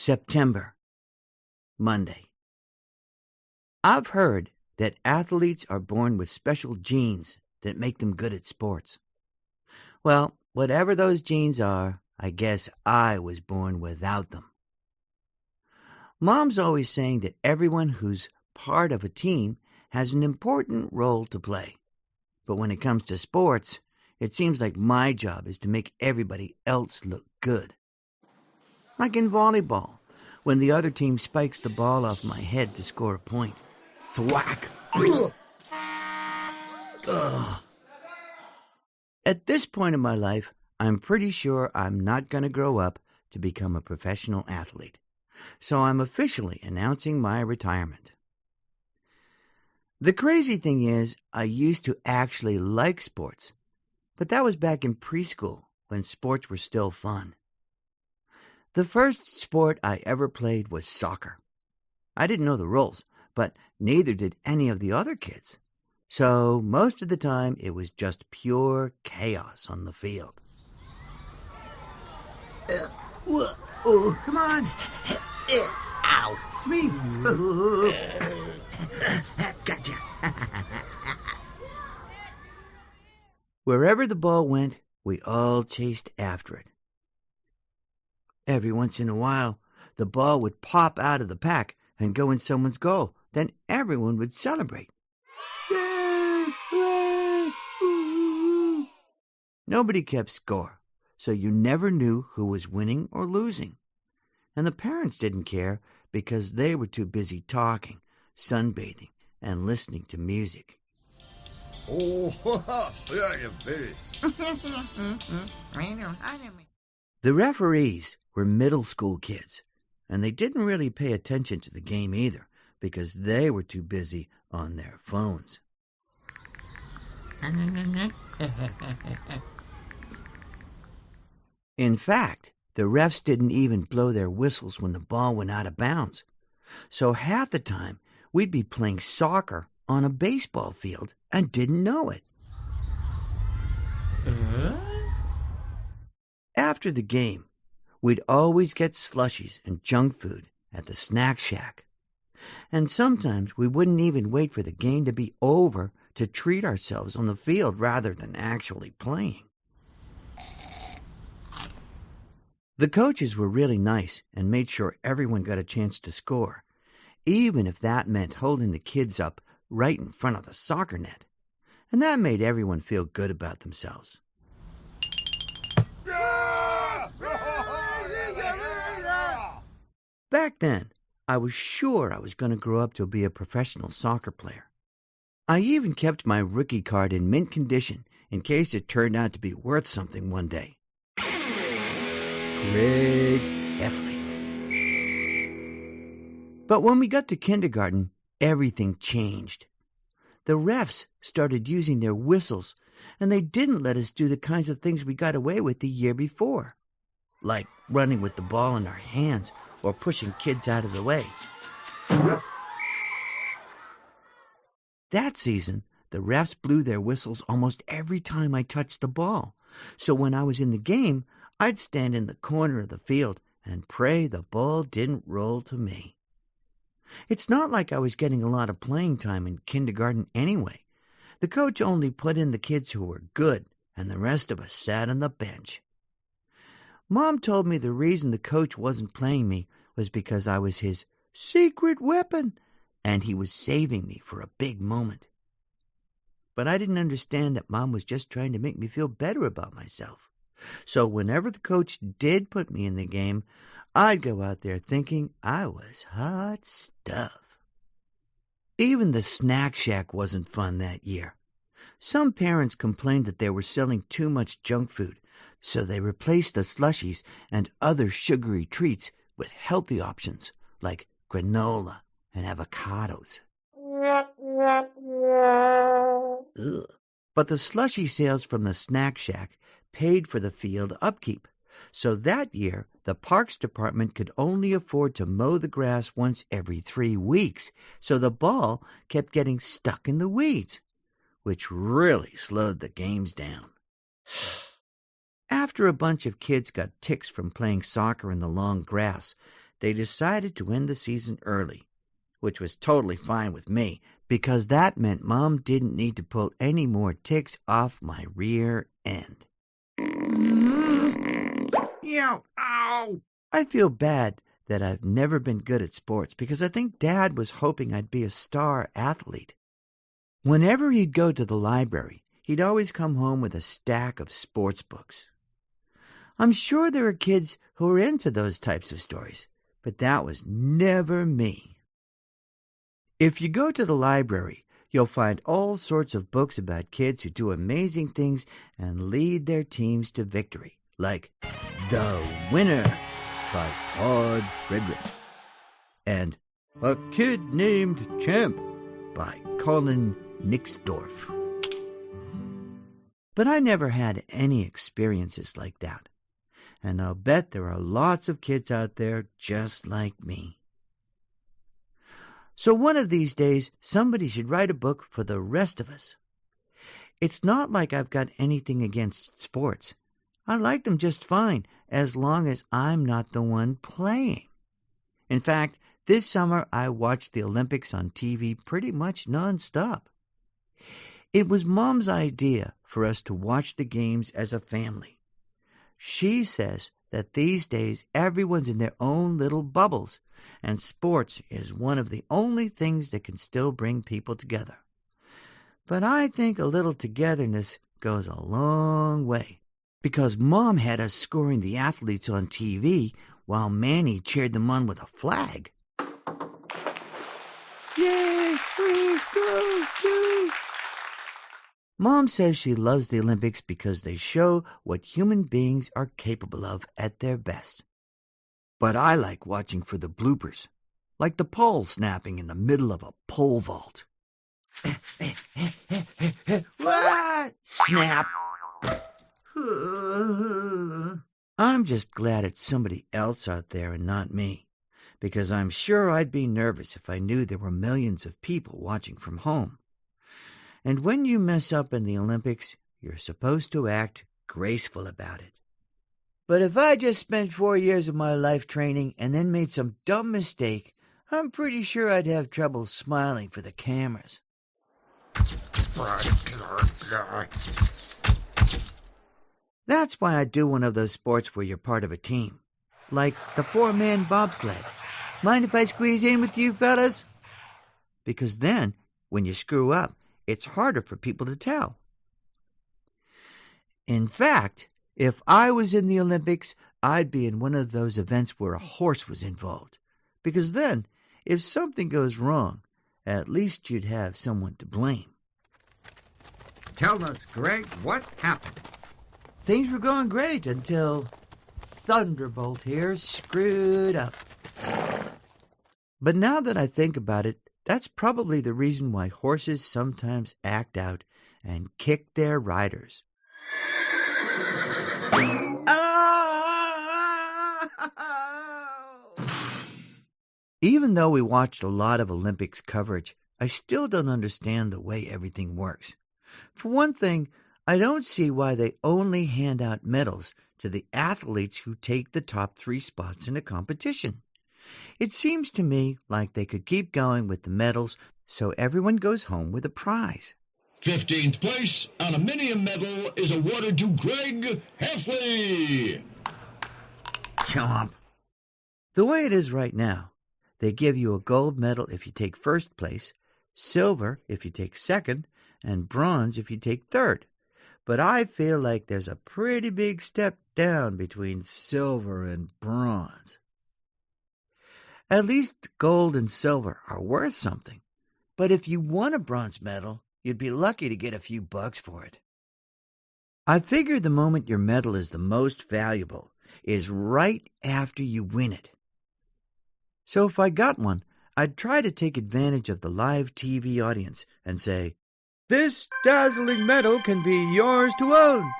September, Monday. I've heard that athletes are born with special genes that make them good at sports. Well, whatever those genes are, I guess I was born without them. Mom's always saying that everyone who's part of a team has an important role to play. But when it comes to sports, it seems like my job is to make everybody else look good. Like in volleyball, when the other team spikes the ball off my head to score a point. Thwack! Ugh. At this point in my life, I'm pretty sure I'm not going to grow up to become a professional athlete. So I'm officially announcing my retirement. The crazy thing is, I used to actually like sports, but that was back in preschool when sports were still fun. The first sport I ever played was soccer. I didn't know the rules, but neither did any of the other kids. So most of the time, it was just pure chaos on the field. Oh, come on. Ow. It's me. Gotcha. Wherever the ball went, we all chased after it. Every once in a while, the ball would pop out of the pack and go in someone's goal. Then everyone would celebrate. Yay! Hooray! Ooh. Nobody kept score, so you never knew who was winning or losing. And the parents didn't care because they were too busy talking, sunbathing, and listening to music. Oh, yeah, you beast. The referees were middle school kids, and they didn't really pay attention to the game either because they were too busy on their phones. In fact, the refs didn't even blow their whistles when the ball went out of bounds. So half the time, we'd be playing soccer on a baseball field and didn't know it. After the game, we'd always get slushies and junk food at the snack shack. And sometimes we wouldn't even wait for the game to be over to treat ourselves on the field rather than actually playing. The coaches were really nice and made sure everyone got a chance to score, even if that meant holding the kids up right in front of the soccer net. And that made everyone feel good about themselves. Back then, I was sure I was going to grow up to be a professional soccer player. I even kept my rookie card in mint condition in case it turned out to be worth something one day. Craig Heffley. But when we got to kindergarten, everything changed. The refs started using their whistles, and they didn't let us do the kinds of things we got away with the year before, like running with the ball in our hands or pushing kids out of the way. That season, the refs blew their whistles almost every time I touched the ball, so when I was in the game, I'd stand in the corner of the field and pray the ball didn't roll to me. It's not like I was getting a lot of playing time in kindergarten anyway. The coach only put in the kids who were good, and the rest of us sat on the bench. Mom told me the reason the coach wasn't playing me was because I was his secret weapon, and he was saving me for a big moment. But I didn't understand that Mom was just trying to make me feel better about myself. So whenever the coach did put me in the game, I'd go out there thinking I was hot stuff. Even the snack shack wasn't fun that year. Some parents complained that they were selling too much junk food, so they replaced the slushies and other sugary treats with healthy options like granola and avocados. Ugh. But the slushie sales from the snack shack paid for the field upkeep. So that year, the Parks Department could only afford to mow the grass once every 3 weeks, so the ball kept getting stuck in the weeds, which really slowed the games down. After a bunch of kids got ticks from playing soccer in the long grass, they decided to end the season early, which was totally fine with me because that meant Mom didn't need to pull any more ticks off my rear end. Yow! Ow! I feel bad that I've never been good at sports because I think Dad was hoping I'd be a star athlete. Whenever he'd go to the library, he'd always come home with a stack of sports books. I'm sure there are kids who are into those types of stories, but that was never me. If you go to the library, you'll find all sorts of books about kids who do amazing things and lead their teams to victory, like The Winner by Todd Frederick and A Kid Named Champ by Colin Nixdorf. But I never had any experiences like that, and I'll bet there are lots of kids out there just like me. So one of these days, somebody should write a book for the rest of us. It's not like I've got anything against sports. I like them just fine, as long as I'm not the one playing. In fact, this summer I watched the Olympics on TV pretty much nonstop. It was Mom's idea for us to watch the games as a family. She says that these days everyone's in their own little bubbles, and sports is one of the only things that can still bring people together. But I think a little togetherness goes a long way, because Mom had us scoring the athletes on TV while Manny cheered them on with a flag. Yay! Go! Yay! Mom says she loves the Olympics because they show what human beings are capable of at their best. But I like watching for the bloopers, like the pole snapping in the middle of a pole vault. What? Snap! I'm just glad it's somebody else out there and not me, because I'm sure I'd be nervous if I knew there were millions of people watching from home. And when you mess up in the Olympics, you're supposed to act graceful about it. But if I just spent 4 years of my life training and then made some dumb mistake, I'm pretty sure I'd have trouble smiling for the cameras. That's why I do one of those sports where you're part of a team, like the 4-man bobsled. Mind if I squeeze in with you fellas? Because then, when you screw up, it's harder for people to tell. In fact, if I was in the Olympics, I'd be in one of those events where a horse was involved. Because then, if something goes wrong, at least you'd have someone to blame. Tell us, Greg, what happened? Things were going great until Thunderbolt here screwed up. But now that I think about it, that's probably the reason why horses sometimes act out and kick their riders. Even though we watched a lot of Olympics coverage, I still don't understand the way everything works. For one thing, I don't see why they only hand out medals to the athletes who take the top 3 spots in a competition. It seems to me like they could keep going with the medals so everyone goes home with a prize. 15th place on a Minium medal is awarded to Greg Heffley. Chomp. The way it is right now, they give you a gold medal if you take first place, silver if you take second, and bronze if you take third. But I feel like there's a pretty big step down between silver and bronze. At least gold and silver are worth something. But if you won a bronze medal, you'd be lucky to get a few bucks for it. I figure the moment your medal is the most valuable is right after you win it. So if I got one, I'd try to take advantage of the live TV audience and say, "This dazzling medal can be yours to own.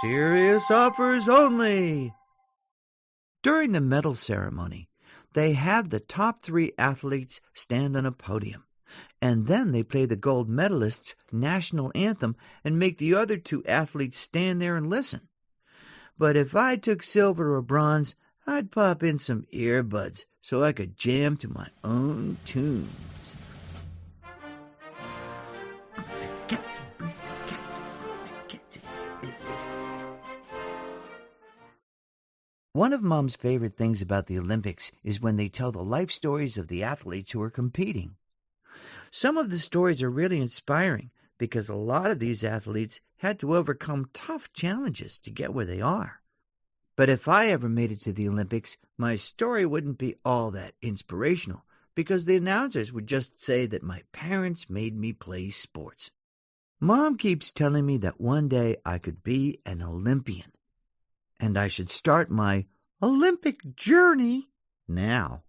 Serious offers only." During the medal ceremony, they have the top 3 athletes stand on a podium, and then they play the gold medalists' national anthem and make the other 2 athletes stand there and listen. But if I took silver or bronze, I'd pop in some earbuds so I could jam to my own tunes. One of Mom's favorite things about the Olympics is when they tell the life stories of the athletes who are competing. Some of the stories are really inspiring because a lot of these athletes had to overcome tough challenges to get where they are. But if I ever made it to the Olympics, my story wouldn't be all that inspirational because the announcers would just say that my parents made me play sports. Mom keeps telling me that one day I could be an Olympian, and I should start my Olympic journey now.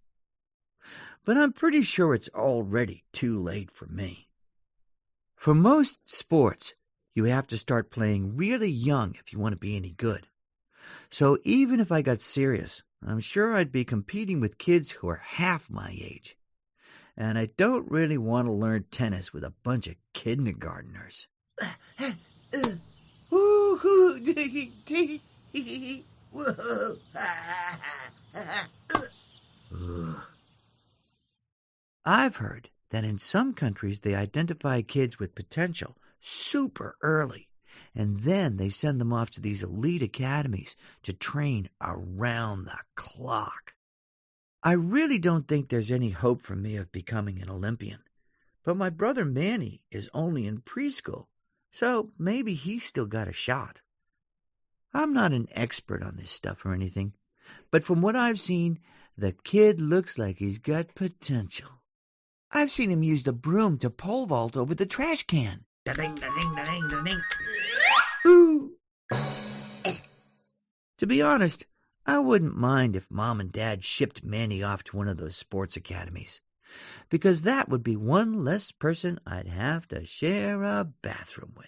But I'm pretty sure it's already too late for me. For most sports, you have to start playing really young if you want to be any good. So even if I got serious, I'm sure I'd be competing with kids who are half my age. And I don't really want to learn tennis with a bunch of kindergartners. I've heard that in some countries they identify kids with potential super early, and then they send them off to these elite academies to train around the clock. I really don't think there's any hope for me of becoming an Olympian, but my brother Manny is only in preschool, so maybe he's still got a shot. I'm not an expert on this stuff or anything, but from what I've seen, the kid looks like he's got potential. I've seen him use the broom to pole vault over the trash can. Da-ding, da-ding, da-ding, da-ding. Ooh. To be honest, I wouldn't mind if Mom and Dad shipped Manny off to one of those sports academies, because that would be one less person I'd have to share a bathroom with.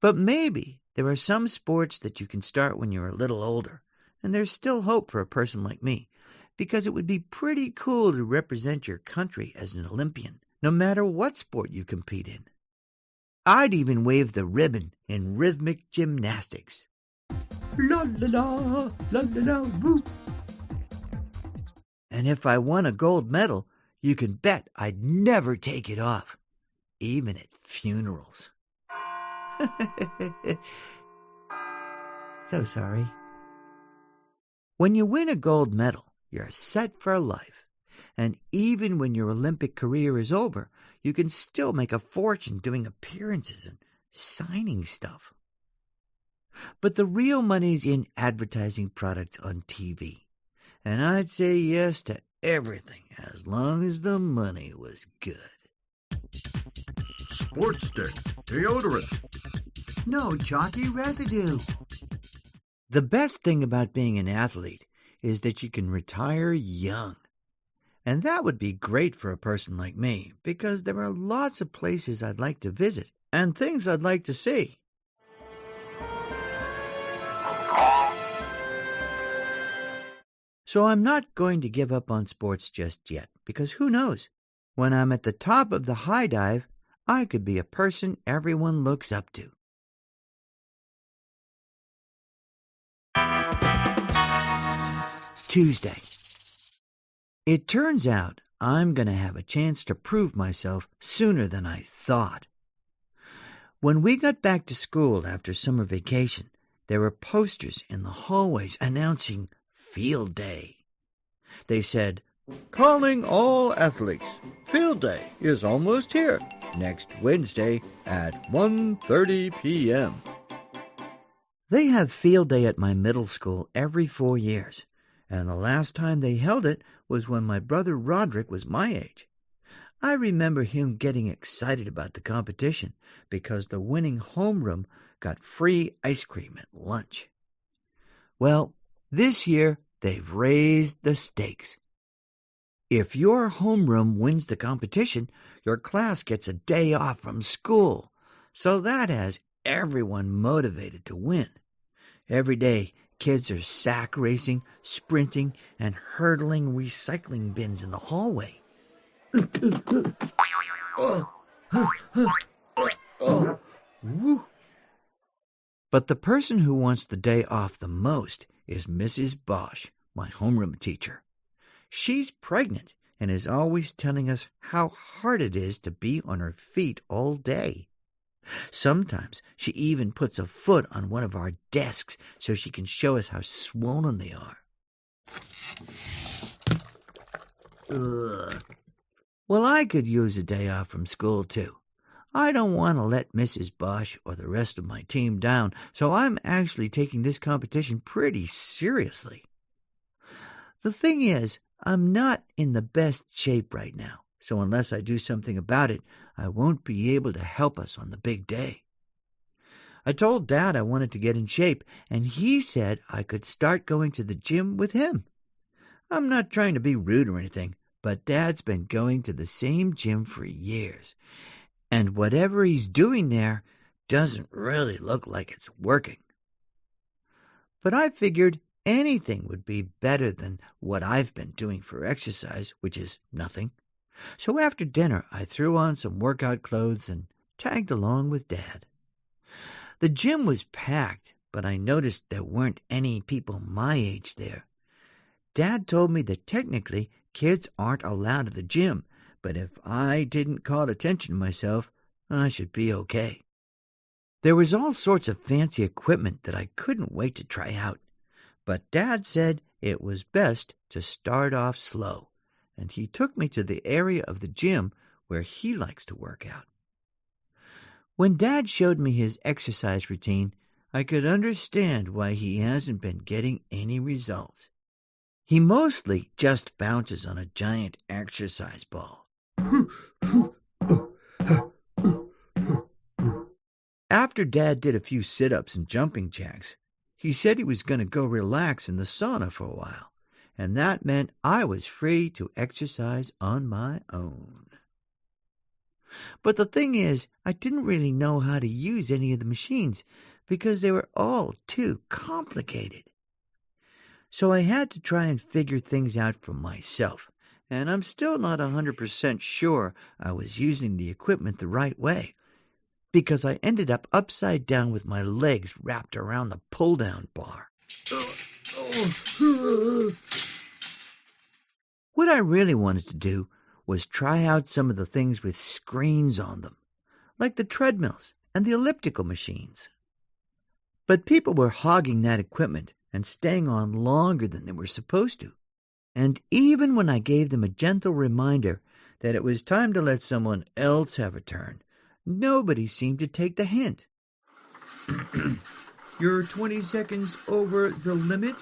But maybe there are some sports that you can start when you're a little older, and there's still hope for a person like me, because it would be pretty cool to represent your country as an Olympian, no matter what sport you compete in. I'd even wave the ribbon in rhythmic gymnastics. La la la, la la la, woo. And if I won a gold medal, you can bet I'd never take it off, even at funerals. So sorry. When you win a gold medal, you're set for life. And even when your Olympic career is over, you can still make a fortune doing appearances and signing stuff. But the real money's in advertising products on TV. And I'd say yes to everything as long as the money was good. Sports stick, deodorant. No chalky residue. The best thing about being an athlete is that you can retire young. And that would be great for a person like me, because there are lots of places I'd like to visit and things I'd like to see. So I'm not going to give up on sports just yet, because who knows? When I'm at the top of the high dive, I could be a person everyone looks up to. Tuesday. It turns out I'm going to have a chance to prove myself sooner than I thought. When we got back to school after summer vacation, there were posters in the hallways announcing Field Day. They said, "Calling all athletes. Field Day is almost here. Next Wednesday at 1:30 p.m. They have Field Day at my middle school every 4 years, and the last time they held it was when my brother Roderick was my age. I remember him getting excited about the competition because the winning homeroom got free ice cream at lunch. Well, this year they've raised the stakes. If your homeroom wins the competition, your class gets a day off from school. So that has everyone motivated to win. Every day, kids are sack racing, sprinting, and hurdling recycling bins in the hallway. But the person who wants the day off the most is Mrs. Bosch, my homeroom teacher. She's pregnant and is always telling us how hard it is to be on her feet all day. Sometimes she even puts a foot on one of our desks so she can show us how swollen they are. Ugh. Well, I could use a day off from school, too. I don't want to let Mrs. Bosch or the rest of my team down, so I'm actually taking this competition pretty seriously. The thing is, I'm not in the best shape right now, so unless I do something about it, I won't be able to help us on the big day. I told Dad I wanted to get in shape, and he said I could start going to the gym with him. I'm not trying to be rude or anything, but Dad's been going to the same gym for years, and whatever he's doing there doesn't really look like it's working. But I figured anything would be better than what I've been doing for exercise, which is nothing. So after dinner, I threw on some workout clothes and tagged along with Dad. The gym was packed, but I noticed there weren't any people my age there. Dad told me that technically kids aren't allowed at the gym, but if I didn't call attention to myself, I should be okay. There was all sorts of fancy equipment that I couldn't wait to try out, but Dad said it was best to start off slow, and he took me to the area of the gym where he likes to work out. When Dad showed me his exercise routine, I could understand why he hasn't been getting any results. He mostly just bounces on a giant exercise ball. After Dad did a few sit-ups and jumping jacks, he said he was going to go relax in the sauna for a while, and that meant I was free to exercise on my own. But the thing is, I didn't really know how to use any of the machines because they were all too complicated. So I had to try and figure things out for myself, and I'm still not 100% sure I was using the equipment the right way, because I ended up upside down with my legs wrapped around the pull-down bar. What I really wanted to do was try out some of the things with screens on them, like the treadmills and the elliptical machines. But people were hogging that equipment and staying on longer than they were supposed to. And even when I gave them a gentle reminder that it was time to let someone else have a turn, nobody seemed to take the hint. You're 20 seconds over the limit.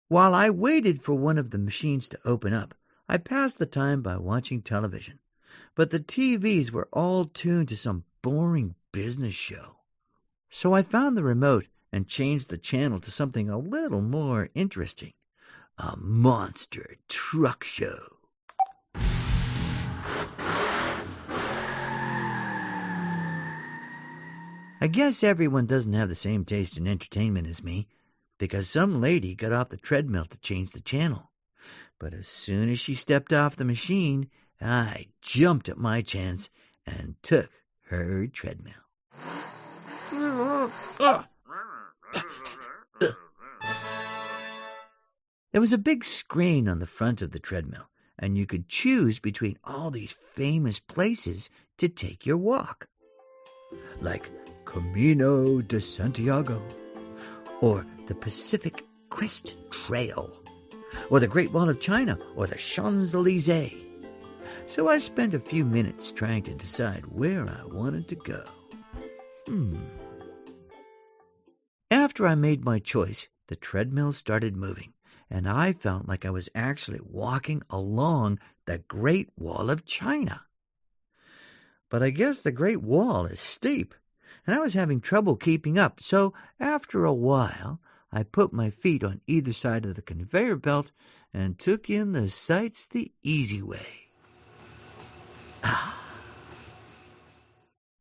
While I waited for one of the machines to open up, I passed the time by watching television. But the TVs were all tuned to some boring business show. So I found the remote and changed the channel to something a little more interesting. A monster truck show. I guess everyone doesn't have the same taste in entertainment as me, because some lady got off the treadmill to change the channel. But as soon as she stepped off the machine, I jumped at my chance and took her treadmill. There was a big screen on the front of the treadmill, and you could choose between all these famous places to take your walk, like Camino de Santiago, or the Pacific Crest Trail, or the Great Wall of China, or the Champs-Élysées. So I spent a few minutes trying to decide where I wanted to go. After I made my choice, the treadmill started moving, and I felt like I was actually walking along the Great Wall of China. But I guess the Great Wall is steep, and I was having trouble keeping up, so after a while, I put my feet on either side of the conveyor belt and took in the sights the easy way.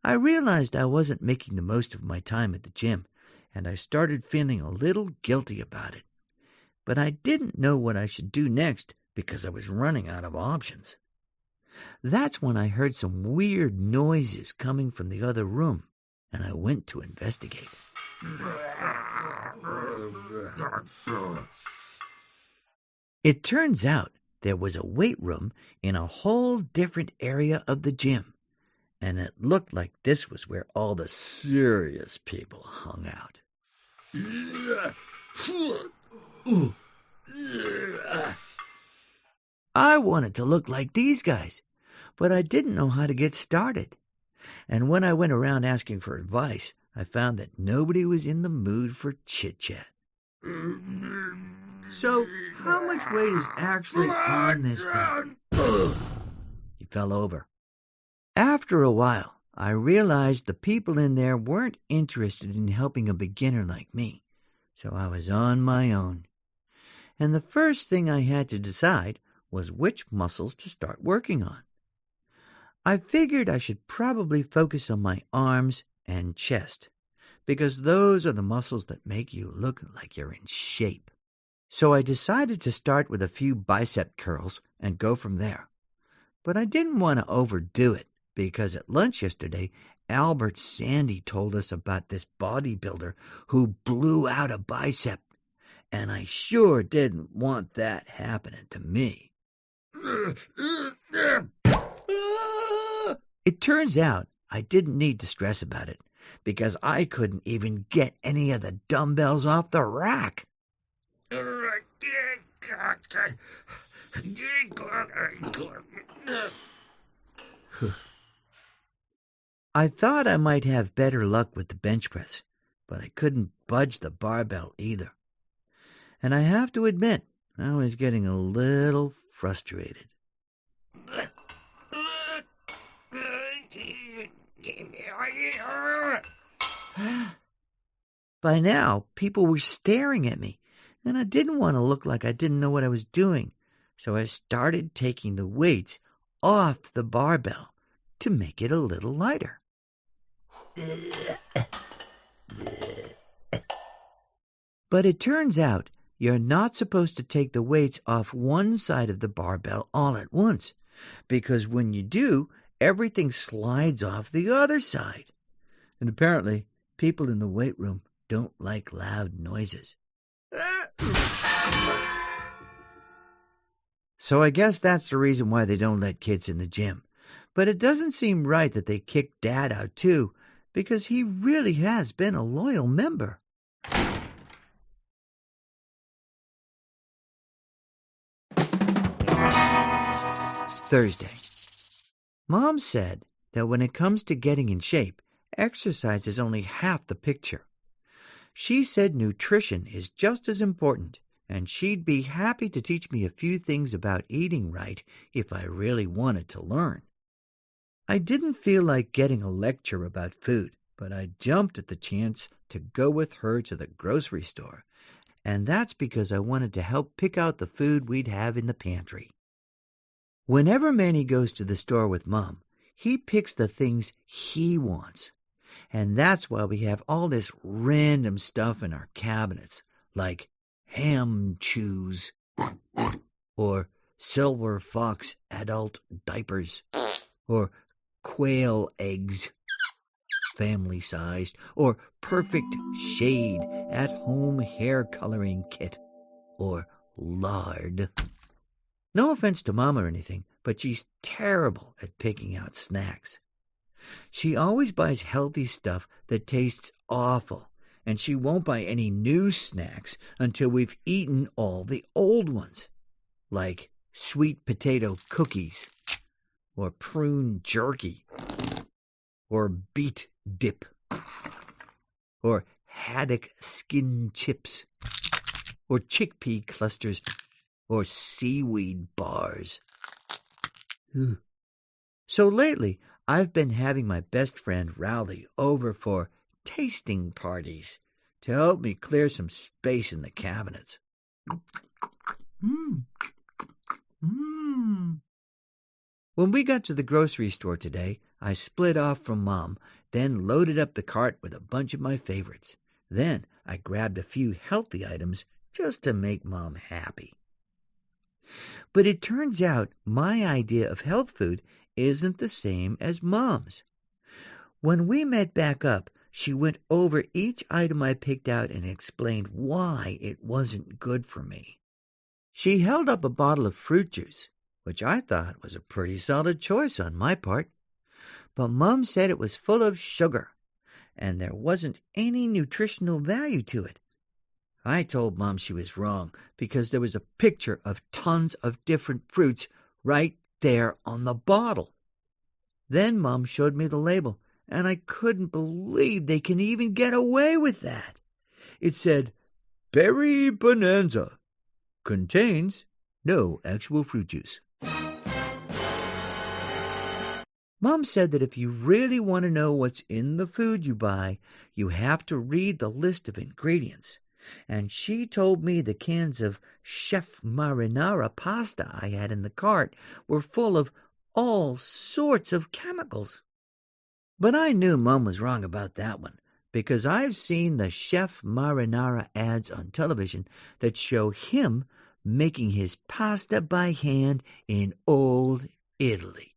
I realized I wasn't making the most of my time at the gym, and I started feeling a little guilty about it. But I didn't know what I should do next because I was running out of options. That's when I heard some weird noises coming from the other room, and I went to investigate. It turns out there was a weight room in a whole different area of the gym, and it looked like this was where all the serious people hung out. I wanted to look like these guys, but I didn't know how to get started. And when I went around asking for advice, I found that nobody was in the mood for chit-chat. So, how much weight is actually on this thing? He fell over. After a while, I realized the people in there weren't interested in helping a beginner like me, so I was on my own. And the first thing I had to decide was which muscles to start working on. I figured I should probably focus on my arms and chest, because those are the muscles that make you look like you're in shape. So I decided to start with a few bicep curls and go from there. But I didn't want to overdo it, because at lunch yesterday, Albert Sandy told us about this bodybuilder who blew out a bicep, and I sure didn't want that happening to me. It turns out I didn't need to stress about it, because I couldn't even get any of the dumbbells off the rack. I thought I might have better luck with the bench press, but I couldn't budge the barbell either. And I have to admit, I was getting a little frustrated. By now, people were staring at me, and I didn't want to look like I didn't know what I was doing, so I started taking the weights off the barbell to make it a little lighter. But it turns out you're not supposed to take the weights off one side of the barbell all at once, because when you do, everything slides off the other side. And apparently, people in the weight room don't like loud noises. So I guess that's the reason why they don't let kids in the gym. But it doesn't seem right that they kick Dad out too, because he really has been a loyal member. Thursday. Mom said that when it comes to getting in shape, exercise is only half the picture. She said nutrition is just as important, and she'd be happy to teach me a few things about eating right if I really wanted to learn. I didn't feel like getting a lecture about food, but I jumped at the chance to go with her to the grocery store, and that's because I wanted to help pick out the food we'd have in the pantry. Whenever Manny goes to the store with Mom, he picks the things he wants, and that's why we have all this random stuff in our cabinets, like ham chews, or silver fox adult diapers, or quail eggs, family-sized, or perfect shade at-home hair coloring kit, or lard. No offense to Mom or anything, but she's terrible at picking out snacks. She always buys healthy stuff that tastes awful, and she won't buy any new snacks until we've eaten all the old ones, like sweet potato cookies, or prune jerky, or beet dip, or haddock skin chips, or chickpea clusters, or seaweed bars. Ugh. So lately, I've been having my best friend Rowley over for tasting parties to help me clear some space in the cabinets. When we got to the grocery store today, I split off from Mom, then loaded up the cart with a bunch of my favorites. Then I grabbed a few healthy items just to make Mom happy. But it turns out my idea of health food isn't the same as Mom's. When we met back up, she went over each item I picked out and explained why it wasn't good for me. She held up a bottle of fruit juice, which I thought was a pretty solid choice on my part. But Mom said it was full of sugar, and there wasn't any nutritional value to it. I told Mom she was wrong because there was a picture of tons of different fruits right there on the bottle. Then Mom showed me the label, and I couldn't believe they can even get away with that. It said, Berry Bonanza. Contains no actual fruit juice. Mom said that if you really want to know what's in the food you buy, you have to read the list of ingredients. And she told me the cans of Chef Marinara pasta I had in the cart were full of all sorts of chemicals. But I knew Mom was wrong about that one, because I've seen the Chef Marinara ads on television that show him making his pasta by hand in old Italy.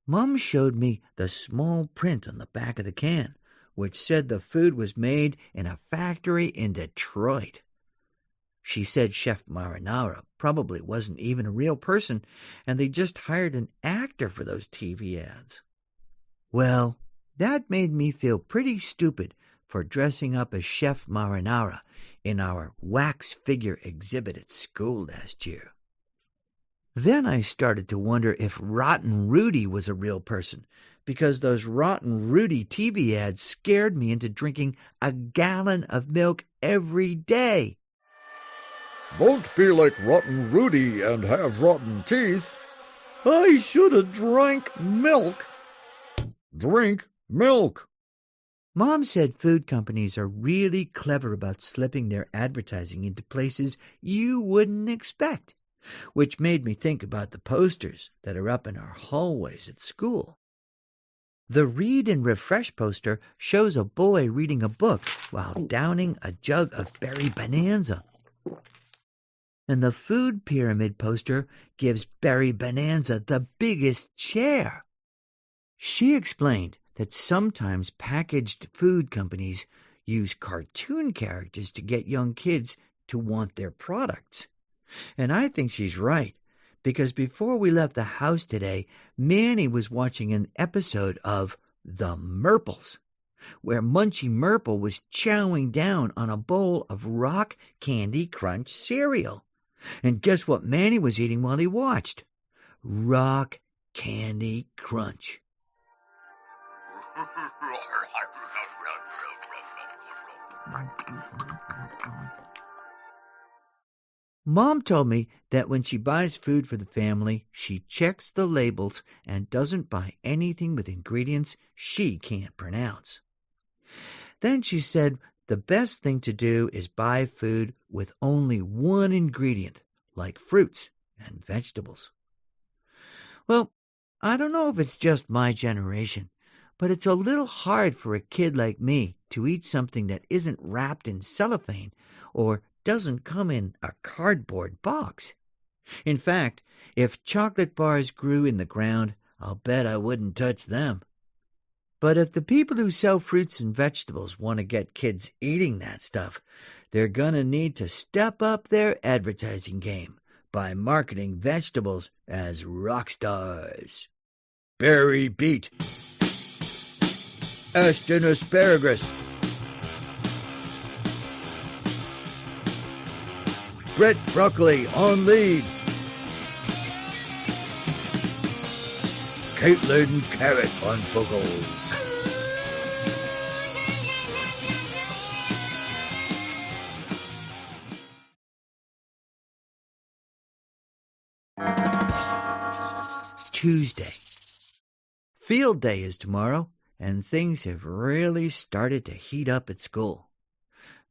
Mom showed me the small print on the back of the can, which said the food was made in a factory in Detroit. She said Chef Marinara probably wasn't even a real person, and they just hired an actor for those TV ads. Well, that made me feel pretty stupid for dressing up as Chef Marinara in our wax figure exhibit at school last year. Then I started to wonder if Rotten Rudy was a real person, because those Rotten Rudy TV ads scared me into drinking a gallon of milk every day. Don't be like Rotten Rudy and have rotten teeth. I should have drank milk. Drink milk. Mom said food companies are really clever about slipping their advertising into places you wouldn't expect, which made me think about the posters that are up in our hallways at school. The Read and Refresh poster shows a boy reading a book while downing a jug of Berry Bonanza. And the Food Pyramid poster gives Berry Bonanza the biggest share. She explained that sometimes packaged food companies use cartoon characters to get young kids to want their products. And I think she's right, because before we left the house today, Manny was watching an episode of The Murples, where Munchy Murple was chowing down on a bowl of Rock Candy Crunch cereal. And guess what Manny was eating while he watched? Rock Candy Crunch. Mom told me that when she buys food for the family, she checks the labels and doesn't buy anything with ingredients she can't pronounce. Then she said the best thing to do is buy food with only one ingredient, like fruits and vegetables. Well, I don't know if it's just my generation, but it's a little hard for a kid like me to eat something that isn't wrapped in cellophane or doesn't come in a cardboard box. In fact, if chocolate bars grew in the ground, I'll bet I wouldn't touch them. But if the people who sell fruits and vegetables want to get kids eating that stuff, they're going to need to step up their advertising game by marketing vegetables as rock stars. Berry beet. Ashton asparagus. Brett broccoli on lead. Caitlin carrot on vocals. Tuesday. Field day is tomorrow, and things have really started to heat up at school.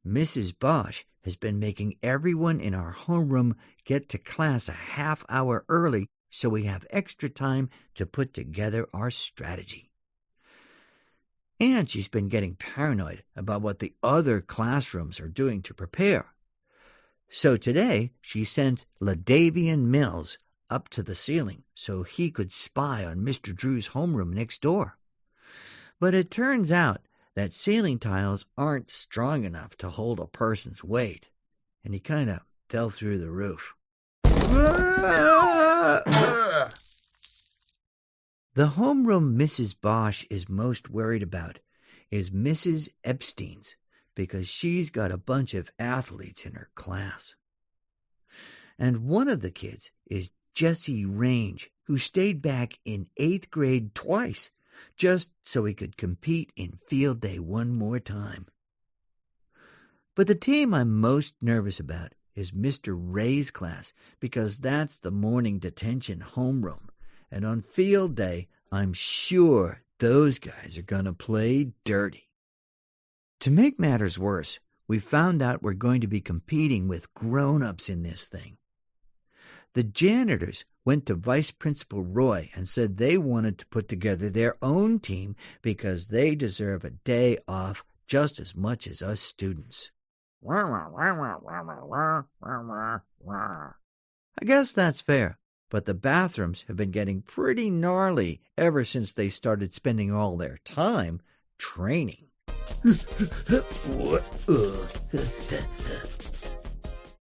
Mrs. Bosch has been making everyone in our homeroom get to class a half hour early so we have extra time to put together our strategy. And she's been getting paranoid about what the other classrooms are doing to prepare. So today, she sent Ladavian Mills up to the ceiling so he could spy on Mr. Drew's homeroom next door. But it turns out that ceiling tiles aren't strong enough to hold a person's weight, and he kind of fell through the roof. The homeroom Mrs. Bosch is most worried about is Mrs. Epstein's, because she's got a bunch of athletes in her class. And one of the kids is Jesse Range, who stayed back in 8th grade twice, just so he could compete in field day one more time. But the team I'm most nervous about is Mr. Ray's class, because that's the morning detention homeroom, and on field day, I'm sure those guys are going to play dirty. To make matters worse, we found out we're going to be competing with grown-ups in this thing. The janitors went to Vice Principal Roy and said they wanted to put together their own team because they deserve a day off just as much as us students. I guess that's fair, but the bathrooms have been getting pretty gnarly ever since they started spending all their time training.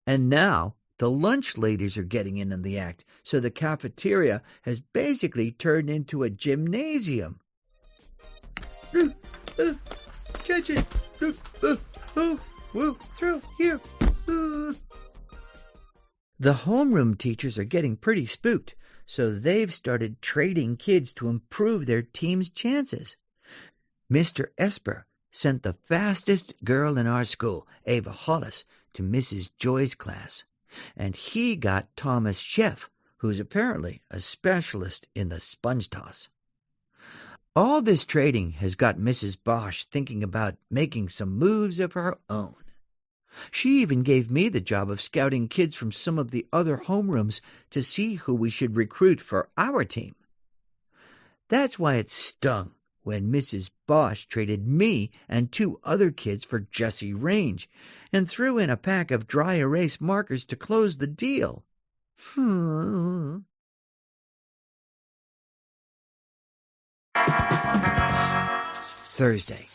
And now the lunch ladies are getting in on the act, so the cafeteria has basically turned into a gymnasium. Catch it! Through here! The homeroom teachers are getting pretty spooked, so they've started trading kids to improve their team's chances. Mr. Esper sent the fastest girl in our school, Ava Hollis, to Mrs. Joy's class, and he got Thomas Sheff, who's apparently a specialist in the sponge toss. All this trading has got Mrs. Bosch thinking about making some moves of her own. She even gave me the job of scouting kids from some of the other homerooms to see who we should recruit for our team. That's why it stung when Mrs. Bosch traded me and 2 other kids for Jesse Range and threw in a pack of dry erase markers to close the deal. Thursday.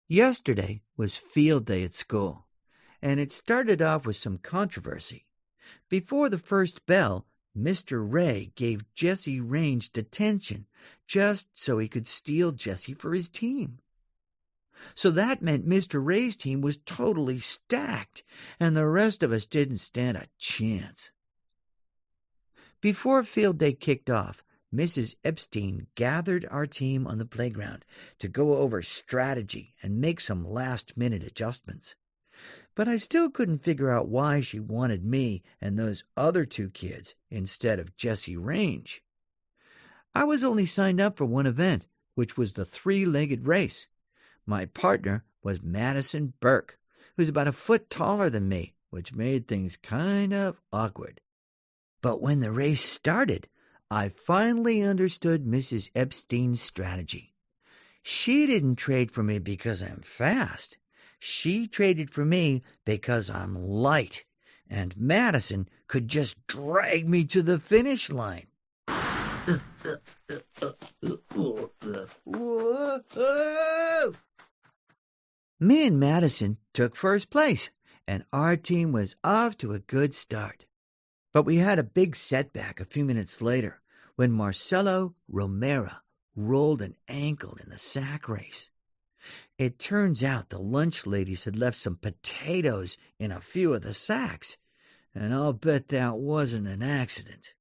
Yesterday was field day at school, and it started off with some controversy. Before the first bell, Mr. Ray gave Jesse Range detention just so he could steal Jesse for his team. So that meant Mr. Ray's team was totally stacked, and the rest of us didn't stand a chance. Before field day kicked off, Mrs. Epstein gathered our team on the playground to go over strategy and make some last-minute adjustments. But I still couldn't figure out why she wanted me and those other 2 kids instead of Jesse Range. I was only signed up for one event, which was the 3-legged race. My partner was Madison Burke, who's about a foot taller than me, which made things kind of awkward. But when the race started, I finally understood Mrs. Epstein's strategy. She didn't trade for me because I'm fast. She traded for me because I'm light, and Madison could just drag me to the finish line. Me and Madison took first place, and our team was off to a good start. But we had a big setback a few minutes later when Marcelo Romero rolled an ankle in the sack race. It turns out the lunch ladies had left some potatoes in a few of the sacks, and I'll bet that wasn't an accident.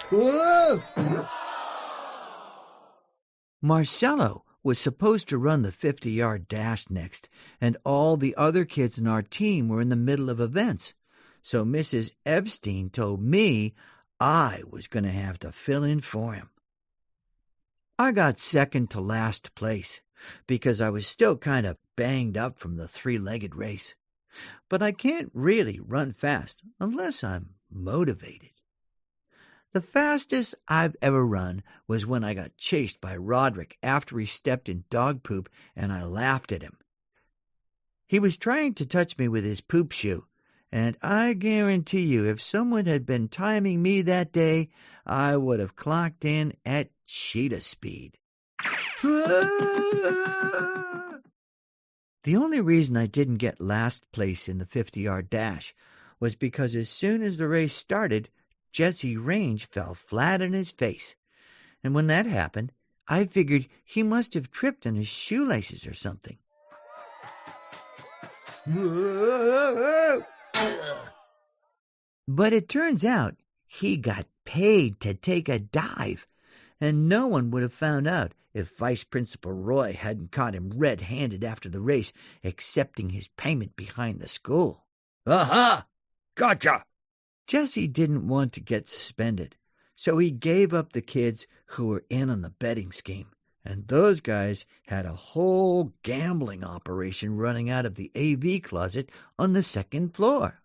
Whoa! Marcelo was supposed to run the 50-yard dash next, and all the other kids in our team were in the middle of events, so Mrs. Epstein told me I was going to have to fill in for him. I got second to last place because I was still kind of banged up from the 3-legged race. But I can't really run fast unless I'm motivated. The fastest I've ever run was when I got chased by Roderick after he stepped in dog poop and I laughed at him. He was trying to touch me with his poop shoe, and I guarantee you if someone had been timing me that day, I would have clocked in at cheetah speed. The only reason I didn't get last place in the 50-yard dash was because as soon as the race started, Jesse Range fell flat on his face. And when that happened, I figured he must have tripped on his shoelaces or something. But it turns out he got paid to take a dive, and no one would have found out if Vice Principal Roy hadn't caught him red-handed after the race, accepting his payment behind the school. Aha! Gotcha! Jesse didn't want to get suspended, so he gave up the kids who were in on the betting scheme, and those guys had a whole gambling operation running out of the AV closet on the second floor.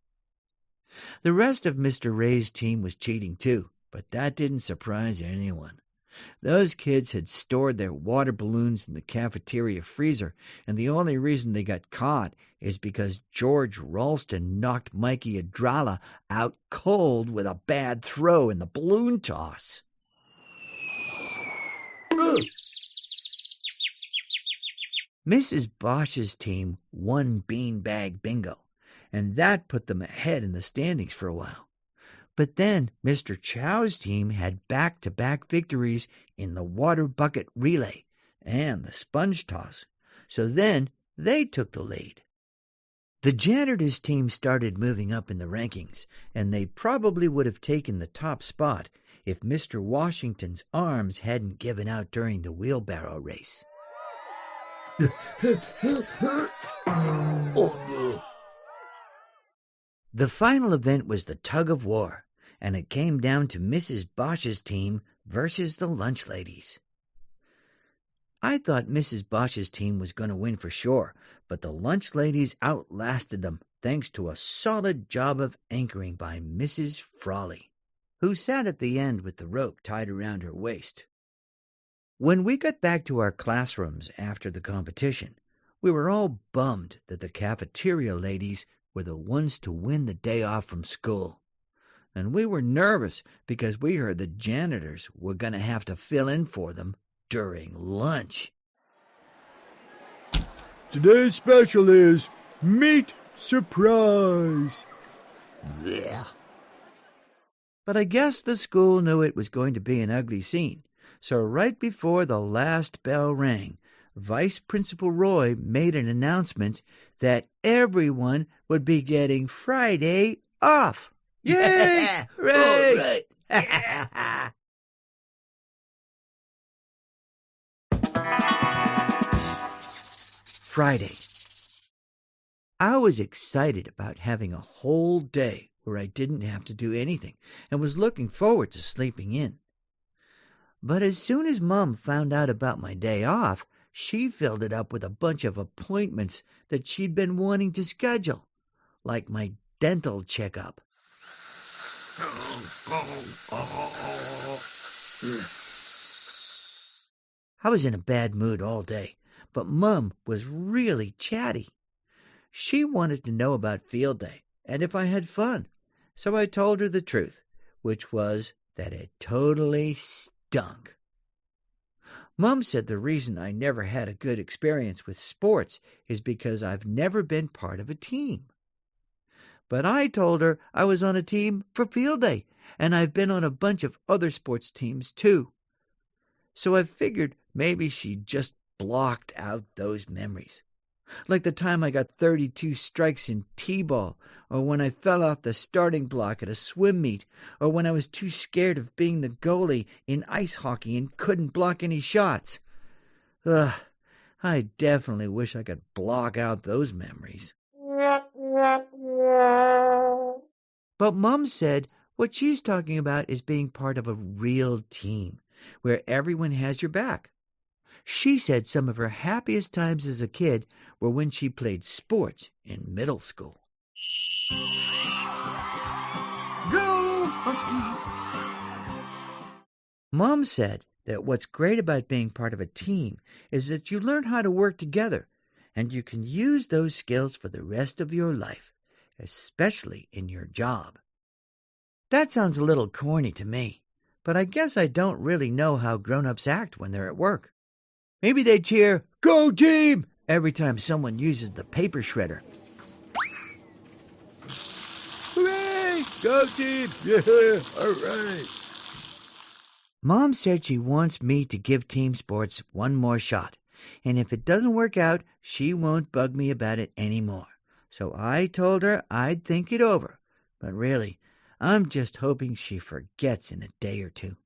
The rest of Mr. Ray's team was cheating too, but that didn't surprise anyone. Those kids had stored their water balloons in the cafeteria freezer, and the only reason they got caught is because George Ralston knocked Mikey Adrala out cold with a bad throw in the balloon toss. Mrs. Bosch's team won beanbag bingo, and that put them ahead in the standings for a while. But then Mr. Chow's team had back-to-back victories in the water bucket relay and the sponge toss, so then they took the lead. The janitor's team started moving up in the rankings, and they probably would have taken the top spot if Mr. Washington's arms hadn't given out during the wheelbarrow race. The final event was the tug of war, and it came down to Mrs. Bosch's team versus the lunch ladies. I thought Mrs. Bosch's team was going to win for sure, but the lunch ladies outlasted them thanks to a solid job of anchoring by Mrs. Frawley, who sat at the end with the rope tied around her waist. When we got back to our classrooms after the competition, we were all bummed that the cafeteria ladies were the ones to win the day off from school. And we were nervous because we heard the janitors were going to have to fill in for them during lunch. Today's special is Meat Surprise. Blech. But I guess the school knew it was going to be an ugly scene, so right before the last bell rang, Vice Principal Roy made an announcement that everyone would be getting Friday off. Yay! Hooray! Right. Friday. I was excited about having a whole day where I didn't have to do anything and was looking forward to sleeping in. But as soon as Mom found out about my day off, she filled it up with a bunch of appointments that she'd been wanting to schedule, like my dental checkup. I was in a bad mood all day, but Mom was really chatty. She wanted to know about field day and if I had fun, so I told her the truth, which was that it totally stunk. Mom said the reason I never had a good experience with sports is because I've never been part of a team. But I told her I was on a team for field day, and I've been on a bunch of other sports teams too. So I figured maybe she just blocked out those memories. Like the time I got 32 strikes in t-ball, or when I fell off the starting block at a swim meet, or when I was too scared of being the goalie in ice hockey and couldn't block any shots. Ugh, I definitely wish I could block out those memories. But Mom said what she's talking about is being part of a real team, where everyone has your back. She said some of her happiest times as a kid were when she played sports in middle school. Go, Huskies! Mom said that what's great about being part of a team is that you learn how to work together, and you can use those skills for the rest of your life, especially in your job. That sounds a little corny to me, but I guess I don't really know how grown-ups act when they're at work. Maybe they cheer, "Go team!" every time someone uses the paper shredder. Hooray! Go team! Yeah, all right. Mom said she wants me to give team sports one more shot, and if it doesn't work out, she won't bug me about it anymore. So I told her I'd think it over, but really, I'm just hoping she forgets in a day or two.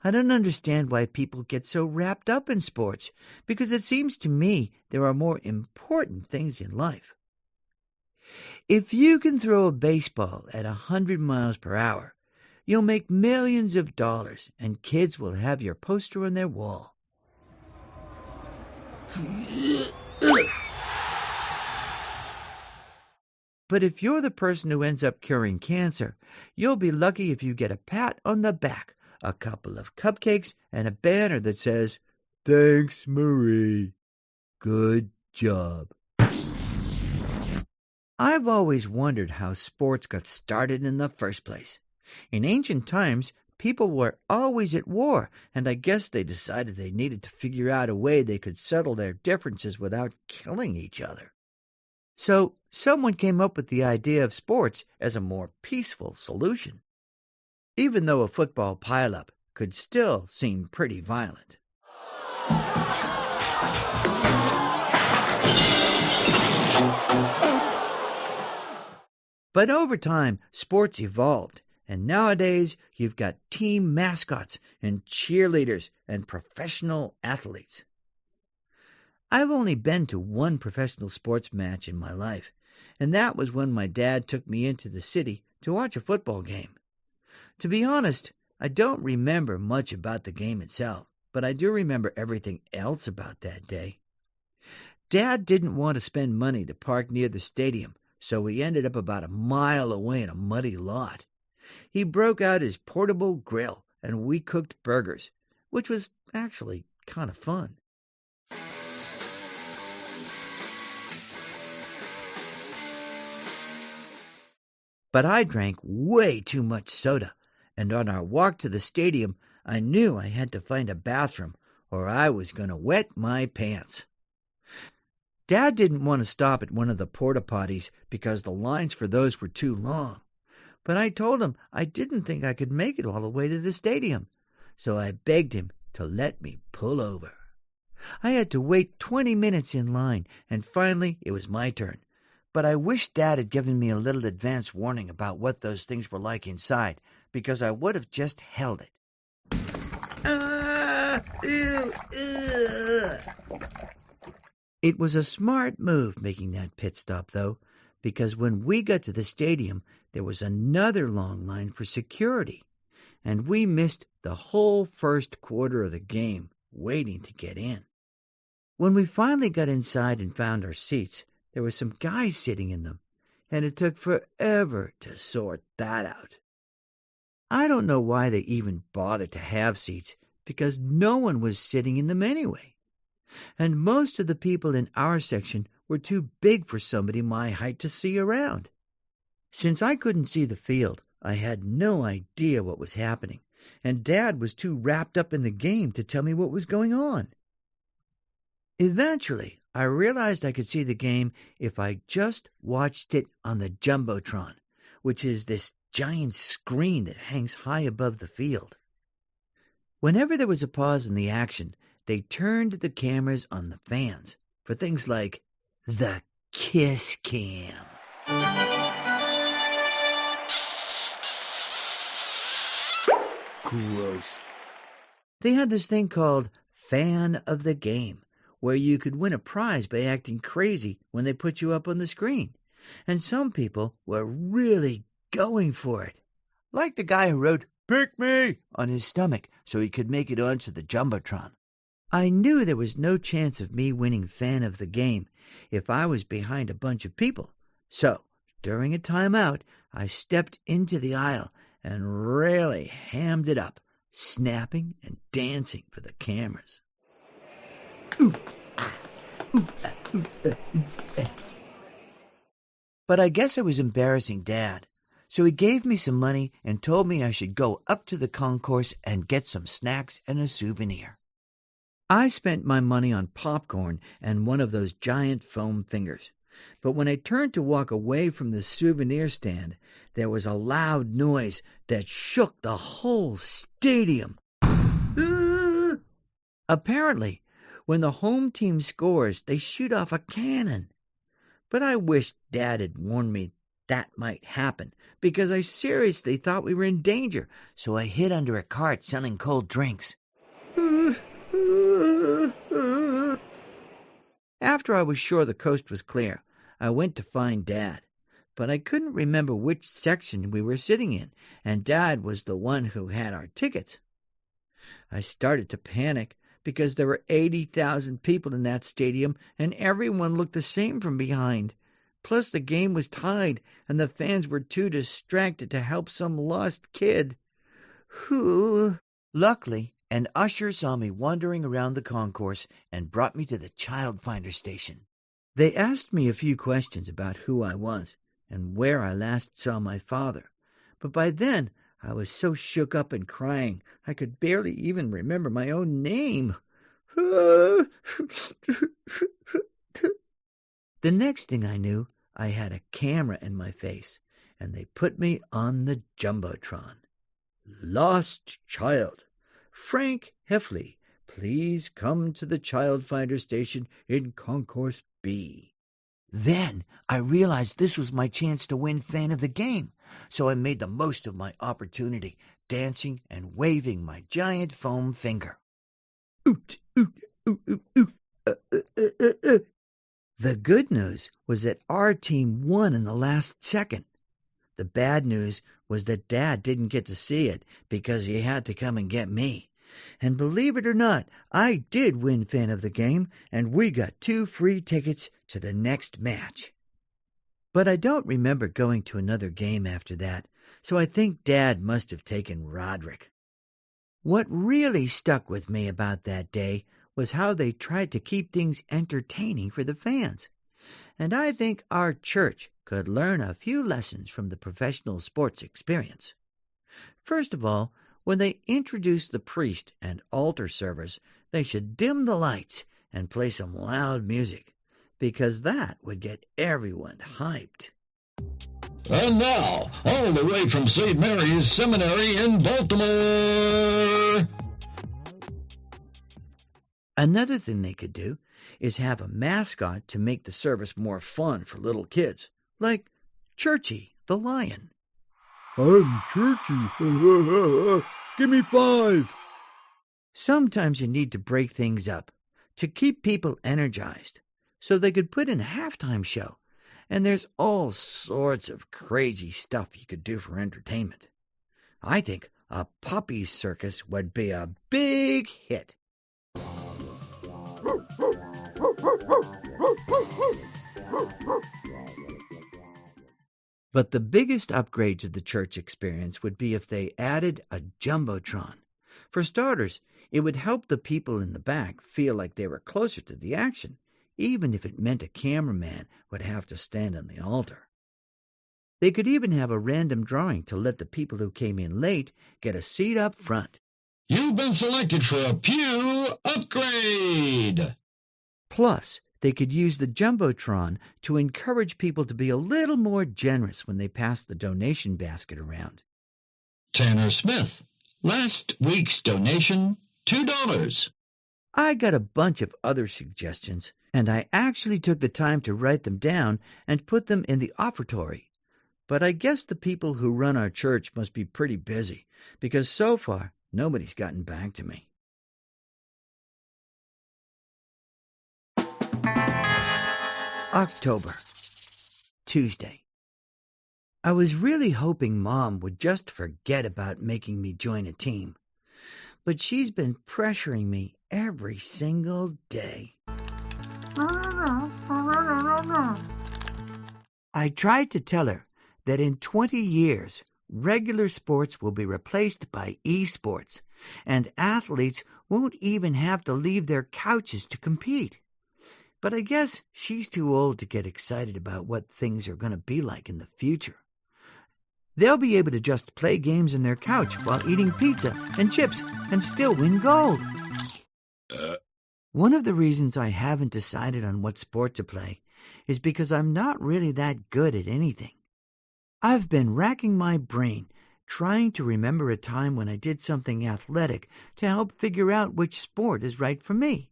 I don't understand why people get so wrapped up in sports, because it seems to me there are more important things in life. If you can throw a baseball at 100 miles per hour, you'll make millions of dollars, and kids will have your poster on their wall. But if you're the person who ends up curing cancer, you'll be lucky if you get a pat on the back, a couple of cupcakes, and a banner that says, "Thanks, Marie. Good job." I've always wondered how sports got started in the first place. In ancient times, people were always at war, and I guess they decided they needed to figure out a way they could settle their differences without killing each other. So someone came up with the idea of sports as a more peaceful solution, even though a football pileup could still seem pretty violent. But over time, sports evolved, and nowadays you've got team mascots and cheerleaders and professional athletes. I've only been to one professional sports match in my life, and that was when my dad took me into the city to watch a football game. To be honest, I don't remember much about the game itself, but I do remember everything else about that day. Dad didn't want to spend money to park near the stadium, so we ended up about a mile away in a muddy lot. He broke out his portable grill, and we cooked burgers, which was actually kind of fun. But I drank way too much soda, and on our walk to the stadium, I knew I had to find a bathroom, or I was going to wet my pants. Dad didn't want to stop at one of the porta potties because the lines for those were too long. But I told him I didn't think I could make it all the way to the stadium, so I begged him to let me pull over. I had to wait 20 minutes in line, and finally it was my turn. But I wish Dad had given me a little advance warning about what those things were like inside, because I would have just held it. It was a smart move making that pit stop, though, because when we got to the stadium, there was another long line for security, and we missed the whole first quarter of the game waiting to get in. When we finally got inside and found our seats, there were some guys sitting in them, and it took forever to sort that out. I don't know why they even bothered to have seats, because no one was sitting in them anyway. And most of the people in our section were too big for somebody my height to see around. Since I couldn't see the field, I had no idea what was happening, and Dad was too wrapped up in the game to tell me what was going on. Eventually, I realized I could see the game if I just watched it on the Jumbotron, which is this giant screen that hangs high above the field. Whenever there was a pause in the action, they turned the cameras on the fans for things like the Kiss Cam. Gross. They had this thing called Fan of the Game, where you could win a prize by acting crazy when they put you up on the screen. And some people were really going for it. Like the guy who wrote, "Pick me," on his stomach so he could make it onto the Jumbotron. I knew there was no chance of me winning Fan of the Game if I was behind a bunch of people. So, during a timeout, I stepped into the aisle and really hammed it up, snapping and dancing for the cameras. Ooh, ah, ooh, ah, ooh, ooh, ah. But I guess I was embarrassing Dad, so he gave me some money and told me I should go up to the concourse and get some snacks and a souvenir. I spent my money on popcorn and one of those giant foam fingers. But when I turned to walk away from the souvenir stand, there was a loud noise that shook the whole stadium. Apparently, when the home team scores, they shoot off a cannon. But I wished Dad had warned me that might happen, because I seriously thought we were in danger, so I hid under a cart selling cold drinks. After I was sure the coast was clear, I went to find Dad, but I couldn't remember which section we were sitting in, and Dad was the one who had our tickets. I started to panic because there were 80,000 people in that stadium, and everyone looked the same from behind. Plus, the game was tied, and the fans were too distracted to help some lost kid. Luckily, an usher saw me wandering around the concourse and brought me to the child finder station. They asked me a few questions about who I was and where I last saw my father, but by then I was so shook up and crying I could barely even remember my own name. The next thing I knew, I had a camera in my face, and they put me on the Jumbotron. Lost child. Frank Heffley, please come to the child finder station in Concourse B. Then I realized this was my chance to win fan of the game, so I made the most of my opportunity, dancing and waving my giant foam finger. Oot, oot, oot, oot, oot. The good news was that our team won in the last second. The bad news was that Dad didn't get to see it because he had to come and get me. And believe it or not, I did win fan of the game, and we got 2 free tickets to the next match. But I don't remember going to another game after that, so I think Dad must have taken Roderick. What really stuck with me about that day was how they tried to keep things entertaining for the fans. And I think our church could learn a few lessons from the professional sports experience. First of all, when they introduce the priest and altar servers, they should dim the lights and play some loud music, because that would get everyone hyped. And now, all the way from St. Mary's Seminary in Baltimore. Another thing they could do is have a mascot to make the service more fun for little kids, like Churchy the lion. I'm Churchy. Give me 5. Sometimes you need to break things up to keep people energized, so they could put in a halftime show, and there's all sorts of crazy stuff you could do for entertainment. I think a puppy circus would be a big hit. But the biggest upgrade to the church experience would be if they added a Jumbotron. For starters, it would help the people in the back feel like they were closer to the action, even if it meant a cameraman would have to stand on the altar. They could even have a random drawing to let the people who came in late get a seat up front. You've been selected for a pew upgrade. Plus, they could use the Jumbotron to encourage people to be a little more generous when they pass the donation basket around. Tanner Smith, last week's donation, $2. I got a bunch of other suggestions, and I actually took the time to write them down and put them in the offertory. But I guess the people who run our church must be pretty busy, because so far, nobody's gotten back to me. October, Tuesday. I was really hoping Mom would just forget about making me join a team, but she's been pressuring me every single day. I tried to tell her that in 20 years, regular sports will be replaced by esports, and athletes won't even have to leave their couches to compete. But I guess she's too old to get excited about what things are going to be like in the future. They'll be able to just play games on their couch while eating pizza and chips and still win gold. One of the reasons I haven't decided on what sport to play is because I'm not really that good at anything. I've been racking my brain trying to remember a time when I did something athletic to help figure out which sport is right for me.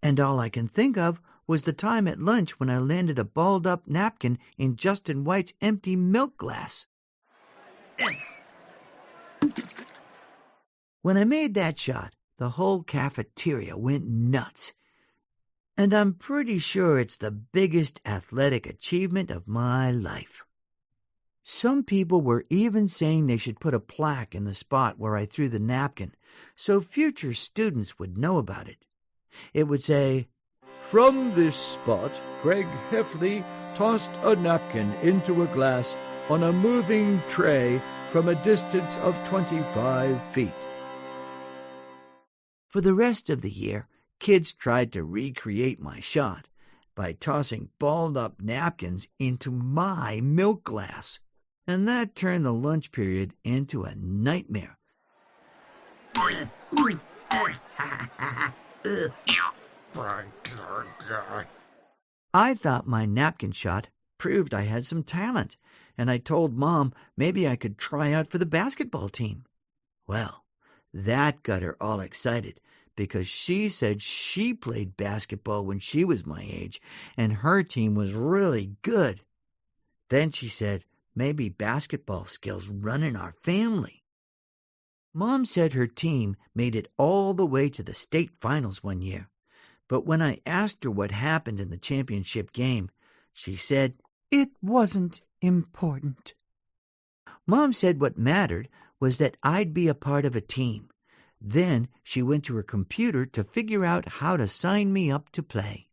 And all I can think of was the time at lunch when I landed a balled-up napkin in Justin White's empty milk glass. When I made that shot, the whole cafeteria went nuts. And I'm pretty sure it's the biggest athletic achievement of my life. Some people were even saying they should put a plaque in the spot where I threw the napkin so future students would know about it. It would say, "From this spot, Greg Heffley tossed a napkin into a glass on a moving tray from a distance of 25 feet. For the rest of the year, kids tried to recreate my shot by tossing balled-up napkins into my milk glass, and that turned the lunch period into a nightmare. I thought my napkin shot proved I had some talent, and I told Mom maybe I could try out for the basketball team. Well, that got her all excited because she said she played basketball when she was my age, and her team was really good. Then she said maybe basketball skills run in our family. Mom said her team made it all the way to the state finals one year, but when I asked her what happened in the championship game, she said it wasn't important. Mom said what mattered was that I'd be a part of a team. Then she went to her computer to figure out how to sign me up to play.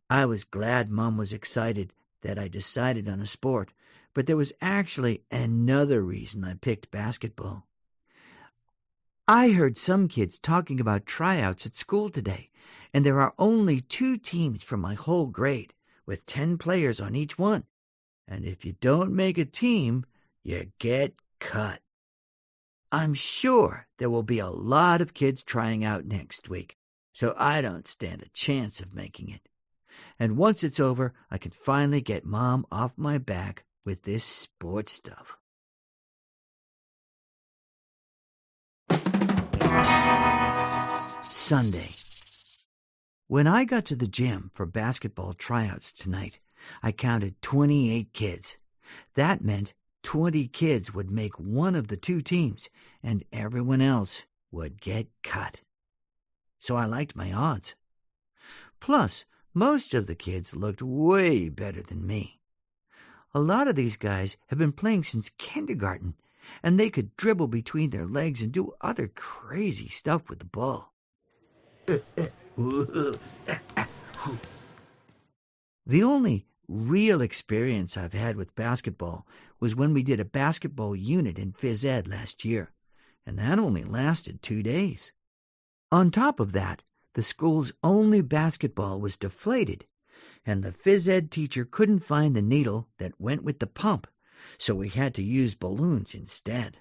I was glad Mom was excited that I decided on a sport, but there was actually another reason I picked basketball. I heard some kids talking about tryouts at school today, and there are only 2 teams from my whole grade, with 10 players on each one. And if you don't make a team, you get cut. I'm sure there will be a lot of kids trying out next week, so I don't stand a chance of making it. And once it's over, I can finally get Mom off my back with this sports stuff. Sunday. When I got to the gym for basketball tryouts tonight, I counted 28 kids. That meant 20 kids would make one of the 2 teams, and everyone else would get cut. So I liked my odds. Plus, most of the kids looked way better than me. A lot of these guys have been playing since kindergarten, and they could dribble between their legs and do other crazy stuff with the ball. The only real experience I've had with basketball was when we did a basketball unit in phys ed last year, and that only lasted 2 days. On top of that, the school's only basketball was deflated, and the phys ed teacher couldn't find the needle that went with the pump, so we had to use balloons instead.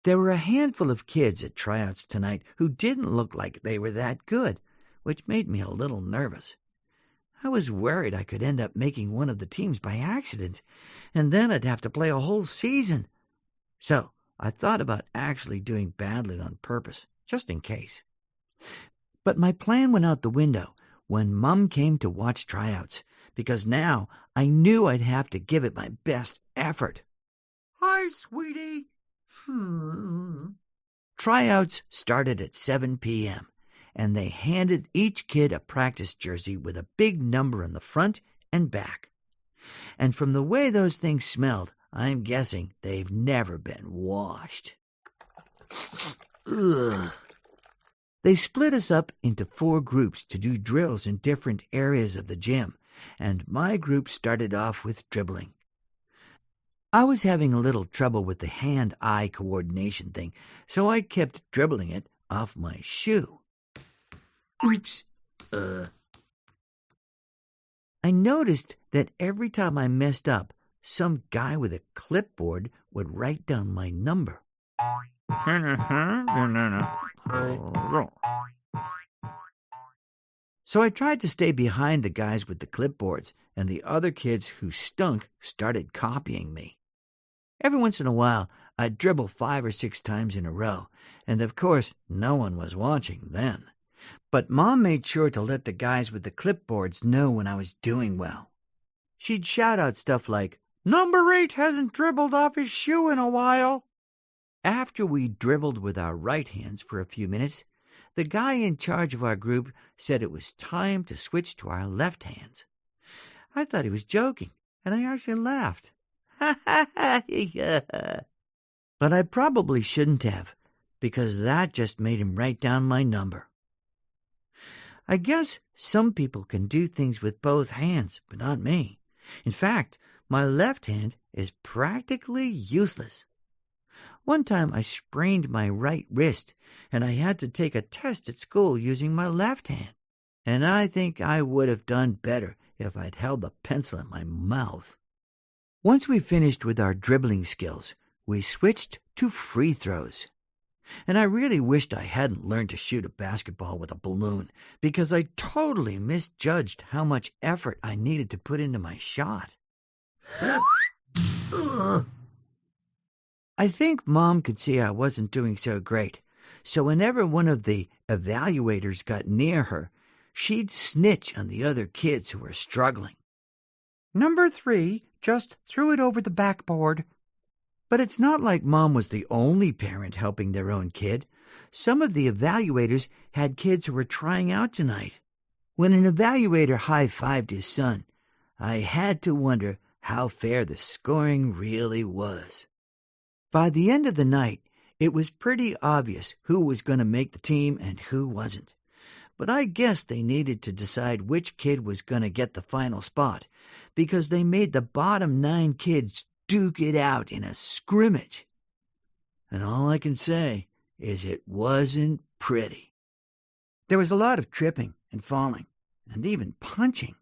There were a handful of kids at tryouts tonight who didn't look like they were that good, which made me a little nervous. I was worried I could end up making one of the teams by accident, and then I'd have to play a whole season. So I thought about actually doing badly on purpose, just in case. But my plan went out the window when Mom came to watch tryouts, because now I knew I'd have to give it my best effort. Hi, sweetie. Tryouts started at 7 p.m., and they handed each kid a practice jersey with a big number on the front and back. And from the way those things smelled, I'm guessing they've never been washed. Ugh. They split us up into 4 groups to do drills in different areas of the gym, and my group started off with dribbling. I was having a little trouble with the hand-eye coordination thing, so I kept dribbling it off my shoe. Oops. I noticed that every time I messed up, some guy with a clipboard would write down my number. So I tried to stay behind the guys with the clipboards, and the other kids who stunk started copying me. Every once in a while, I'd dribble 5 or 6 times in a row, and of course, no one was watching then. But Mom made sure to let the guys with the clipboards know when I was doing well. She'd shout out stuff like, "Number 8 hasn't dribbled off his shoe in a while." After we dribbled with our right hands for a few minutes, the guy in charge of our group said it was time to switch to our left hands. I thought he was joking, and I actually laughed. But I probably shouldn't have, because that just made him write down my number. I guess some people can do things with both hands, but not me. In fact, my left hand is practically useless. One time I sprained my right wrist, and I had to take a test at school using my left hand. And I think I would have done better if I'd held the pencil in my mouth. Once we finished with our dribbling skills, we switched to free throws. And I really wished I hadn't learned to shoot a basketball with a balloon, because I totally misjudged how much effort I needed to put into my shot. I think Mom could see I wasn't doing so great, so whenever one of the evaluators got near her, she'd snitch on the other kids who were struggling. "Number 3 just threw it over the backboard." But it's not like Mom was the only parent helping their own kid. Some of the evaluators had kids who were trying out tonight. When an evaluator high-fived his son, I had to wonder how fair the scoring really was. By the end of the night, it was pretty obvious who was going to make the team and who wasn't. But I guess they needed to decide which kid was going to get the final spot, because they made the bottom 9 kids duke it out in a scrimmage. And all I can say is it wasn't pretty. There was a lot of tripping and falling, and even punching.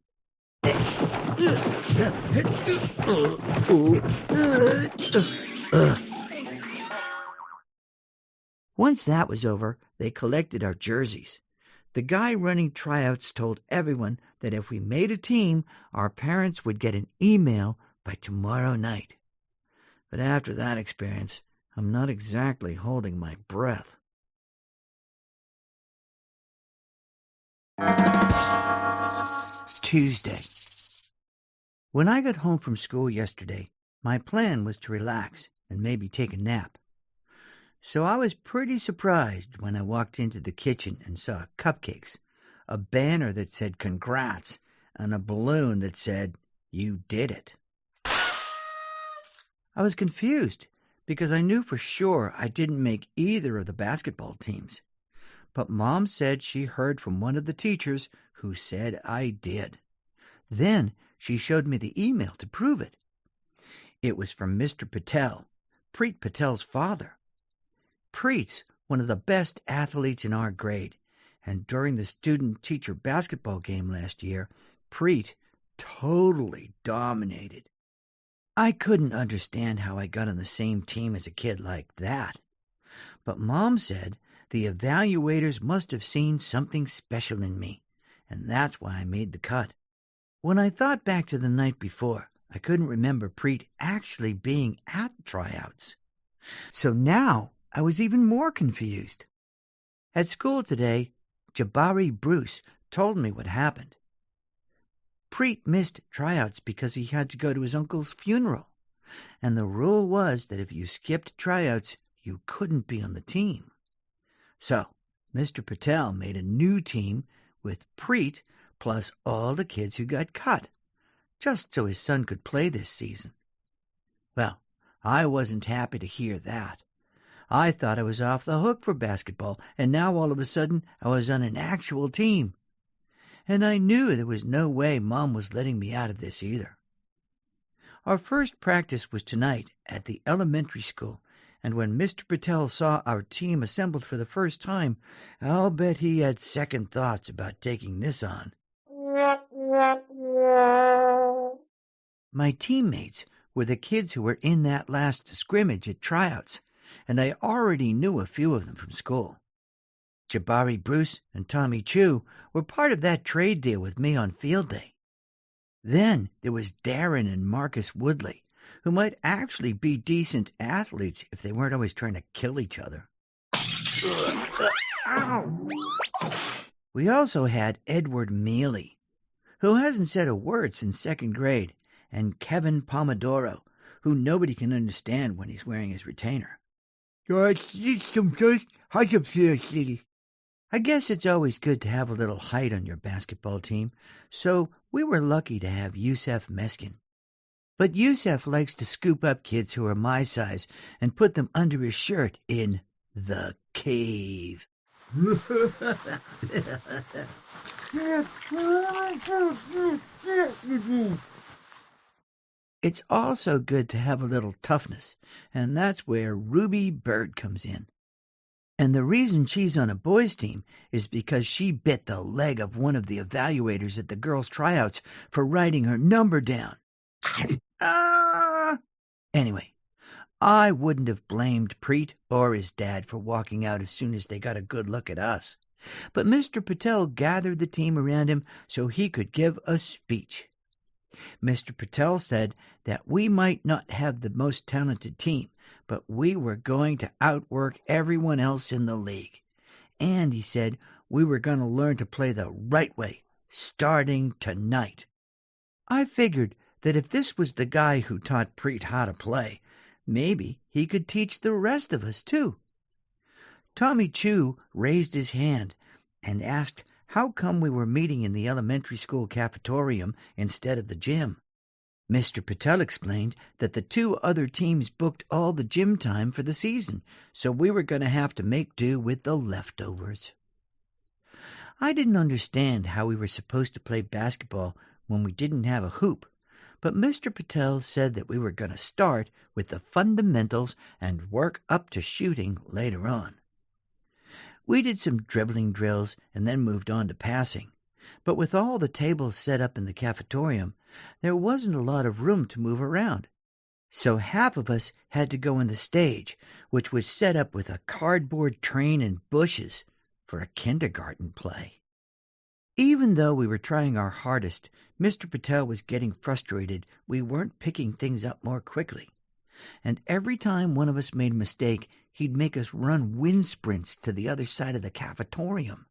Once that was over, they collected our jerseys. The guy running tryouts told everyone that if we made a team, our parents would get an email by tomorrow night. But after that experience, I'm not exactly holding my breath. Tuesday. When I got home from school yesterday, my plan was to relax and maybe take a nap. So I was pretty surprised when I walked into the kitchen and saw cupcakes, a banner that said congrats, and a balloon that said, "You did it." I was confused because I knew for sure I didn't make either of the basketball teams. But Mom said she heard from one of the teachers who said I did. Then she showed me the email to prove it. It was from Mr. Patel, Preet Patel's father. Preet's one of the best athletes in our grade, and during the student-teacher basketball game last year, Preet totally dominated. I couldn't understand how I got on the same team as a kid like that. But Mom said the evaluators must have seen something special in me, and that's why I made the cut. When I thought back to the night before, I couldn't remember Preet actually being at tryouts. So now I was even more confused. At school today, Jabari Bruce told me what happened. Preet missed tryouts because he had to go to his uncle's funeral, and the rule was that if you skipped tryouts, you couldn't be on the team. So Mr. Patel made a new team with Preet plus all the kids who got cut, just so his son could play this season. Well, I wasn't happy to hear that. I thought I was off the hook for basketball, and now all of a sudden I was on an actual team. And I knew there was no way Mom was letting me out of this either. Our first practice was tonight at the elementary school, and when Mr. Patel saw our team assembled for the first time, I'll bet he had second thoughts about taking this on. My teammates were the kids who were in that last scrimmage at tryouts, and I already knew a few of them from school. Jabari Bruce and Tommy Chu were part of that trade deal with me on field day. Then there was Darren and Marcus Woodley, who might actually be decent athletes if they weren't always trying to kill each other. We also had Edward Mealy, who hasn't said a word since second grade, and Kevin Pomodoro, who nobody can understand when he's wearing his retainer. I guess it's always good to have a little height on your basketball team, so we were lucky to have Yusef Meskin. But Yusef likes to scoop up kids who are my size and put them under his shirt in the cave. It's also good to have a little toughness, and that's where Ruby Bird comes in. And the reason she's on a boys' team is because she bit the leg of one of the evaluators at the girls' tryouts for writing her number down. Anyway, I wouldn't have blamed Preet or his dad for walking out as soon as they got a good look at us. But Mr. Patel gathered the team around him so he could give a speech. Mr. Patel said that we might not have the most talented team, but we were going to outwork everyone else in the league. And he said we were going to learn to play the right way, starting tonight. I figured that if this was the guy who taught Preet how to play, maybe he could teach the rest of us too. Tommy Chu raised his hand and asked how come we were meeting in the elementary school cafetorium instead of the gym. Mr. Patel explained that the two other teams booked all the gym time for the season, so we were going to have to make do with the leftovers. I didn't understand how we were supposed to play basketball when we didn't have a hoop, but Mr. Patel said that we were going to start with the fundamentals and work up to shooting later on. We did some dribbling drills and then moved on to passing, but with all the tables set up in the cafetorium, there wasn't a lot of room to move around. So half of us had to go in the stage, which was set up with a cardboard train and bushes for a kindergarten play. Even though we were trying our hardest, Mr. Patel was getting frustrated we weren't picking things up more quickly. And every time one of us made a mistake, he'd make us run wind sprints to the other side of the cafetorium.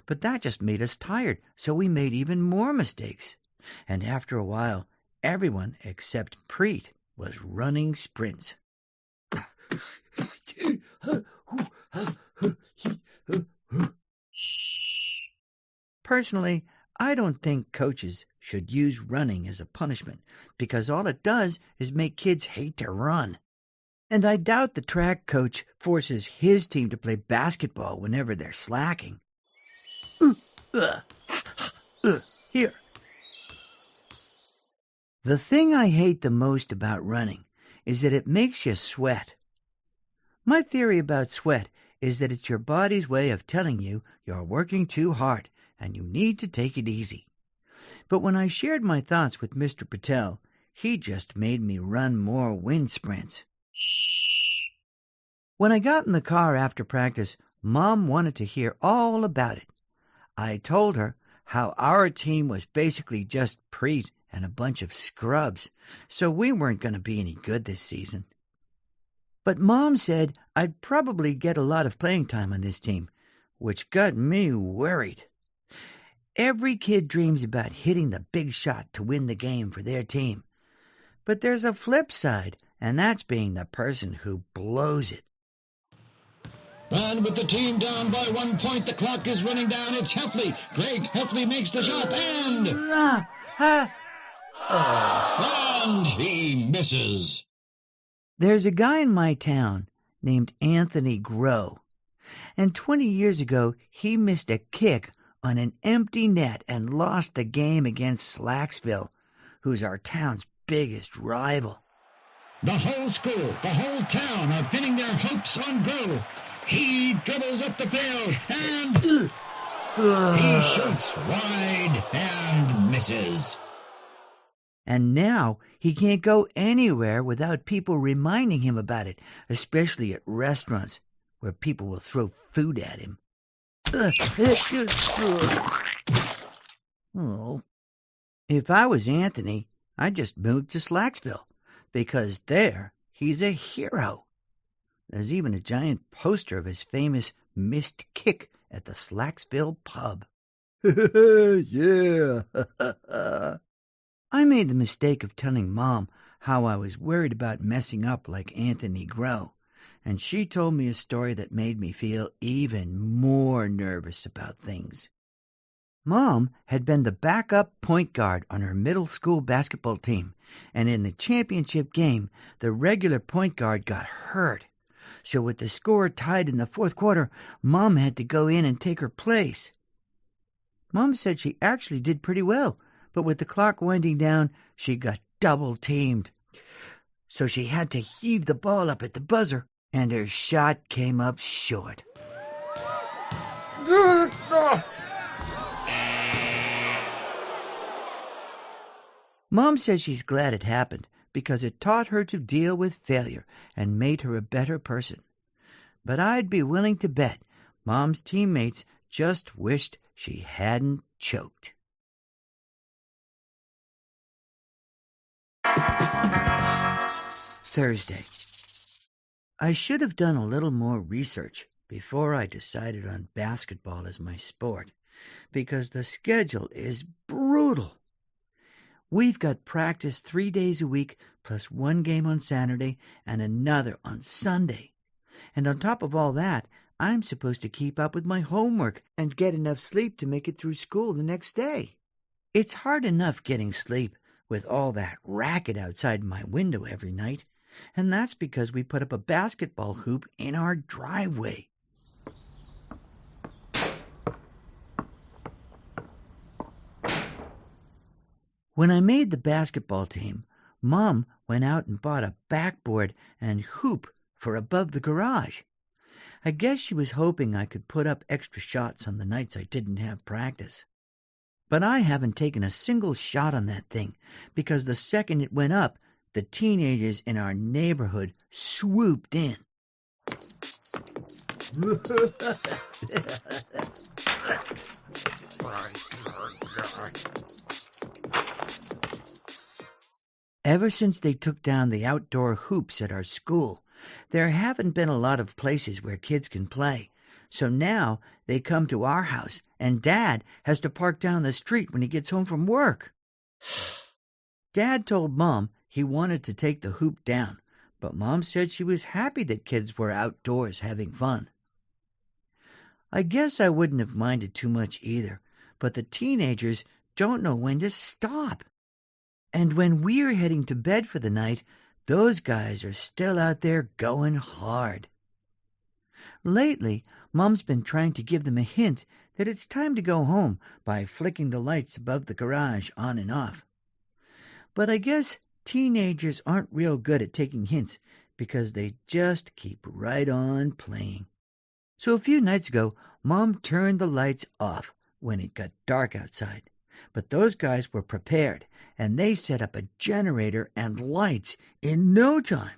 But that just made us tired, so we made even more mistakes. And after a while, everyone except Preet was running sprints. Personally, I don't think coaches should use running as a punishment because all it does is make kids hate to run. And I doubt the track coach forces his team to play basketball whenever they're slacking. Here. The thing I hate the most about running is that it makes you sweat. My theory about sweat is that it's your body's way of telling you you're working too hard and you need to take it easy. But when I shared my thoughts with Mr. Patel, he just made me run more wind sprints. When I got in the car after practice, Mom wanted to hear all about it. I told her how our team was basically just Preet and a bunch of scrubs, so we weren't going to be any good this season. But Mom said I'd probably get a lot of playing time on this team, which got me worried. Every kid dreams about hitting the big shot to win the game for their team. But there's a flip side, and that's being the person who blows it. And with the team down by 1 point, the clock is running down. It's Heffley. Greg Heffley makes the shot, and he misses. There's a guy in my town named Anthony Grow, and 20 years ago he missed a kick on an empty net and lost the game against Slacksville, who's our town's biggest rival. The whole school, the whole town are pinning their hopes on Bill. He dribbles up the field and he shoots wide and misses. And now he can't go anywhere without people reminding him about it, especially at restaurants where people will throw food at him. Oh. If I was Anthony, I'd just move to Slacksville, because there he's a hero. There's even a giant poster of his famous missed kick at the Slacksville pub. Yeah. I made the mistake of telling Mom how I was worried about messing up like Anthony Grow, and she told me a story that made me feel even more nervous about things. Mom had been the backup point guard on her middle school basketball team, and in the championship game, the regular point guard got hurt. So with the score tied in the fourth quarter, Mom had to go in and take her place. Mom said she actually did pretty well, but with the clock winding down, she got double-teamed. So she had to heave the ball up at the buzzer, and her shot came up short. Mom says she's glad it happened because it taught her to deal with failure and made her a better person. But I'd be willing to bet Mom's teammates just wished she hadn't choked. Thursday. I should have done a little more research before I decided on basketball as my sport, because the schedule is brutal. We've got practice 3 days a week, plus one game on Saturday and another on Sunday. And on top of all that, I'm supposed to keep up with my homework and get enough sleep to make it through school the next day. It's hard enough getting sleep with all that racket outside my window every night, and that's because we put up a basketball hoop in our driveway. When I made the basketball team, Mom went out and bought a backboard and hoop for above the garage. I guess she was hoping I could put up extra shots on the nights I didn't have practice. But I haven't taken a single shot on that thing, because the second it went up, the teenagers in our neighborhood swooped in. Ever since they took down the outdoor hoops at our school, there haven't been a lot of places where kids can play. So now they come to our house, and Dad has to park down the street when he gets home from work. Dad told Mom he wanted to take the hoop down, but Mom said she was happy that kids were outdoors having fun. I guess I wouldn't have minded too much either, but the teenagers don't know when to stop. And when we're heading to bed for the night, those guys are still out there going hard. Lately, Mom's been trying to give them a hint that it's time to go home by flicking the lights above the garage on and off. But I guess teenagers aren't real good at taking hints because they just keep right on playing. So a few nights ago, Mom turned the lights off when it got dark outside. But those guys were prepared, and they set up a generator and lights in no time.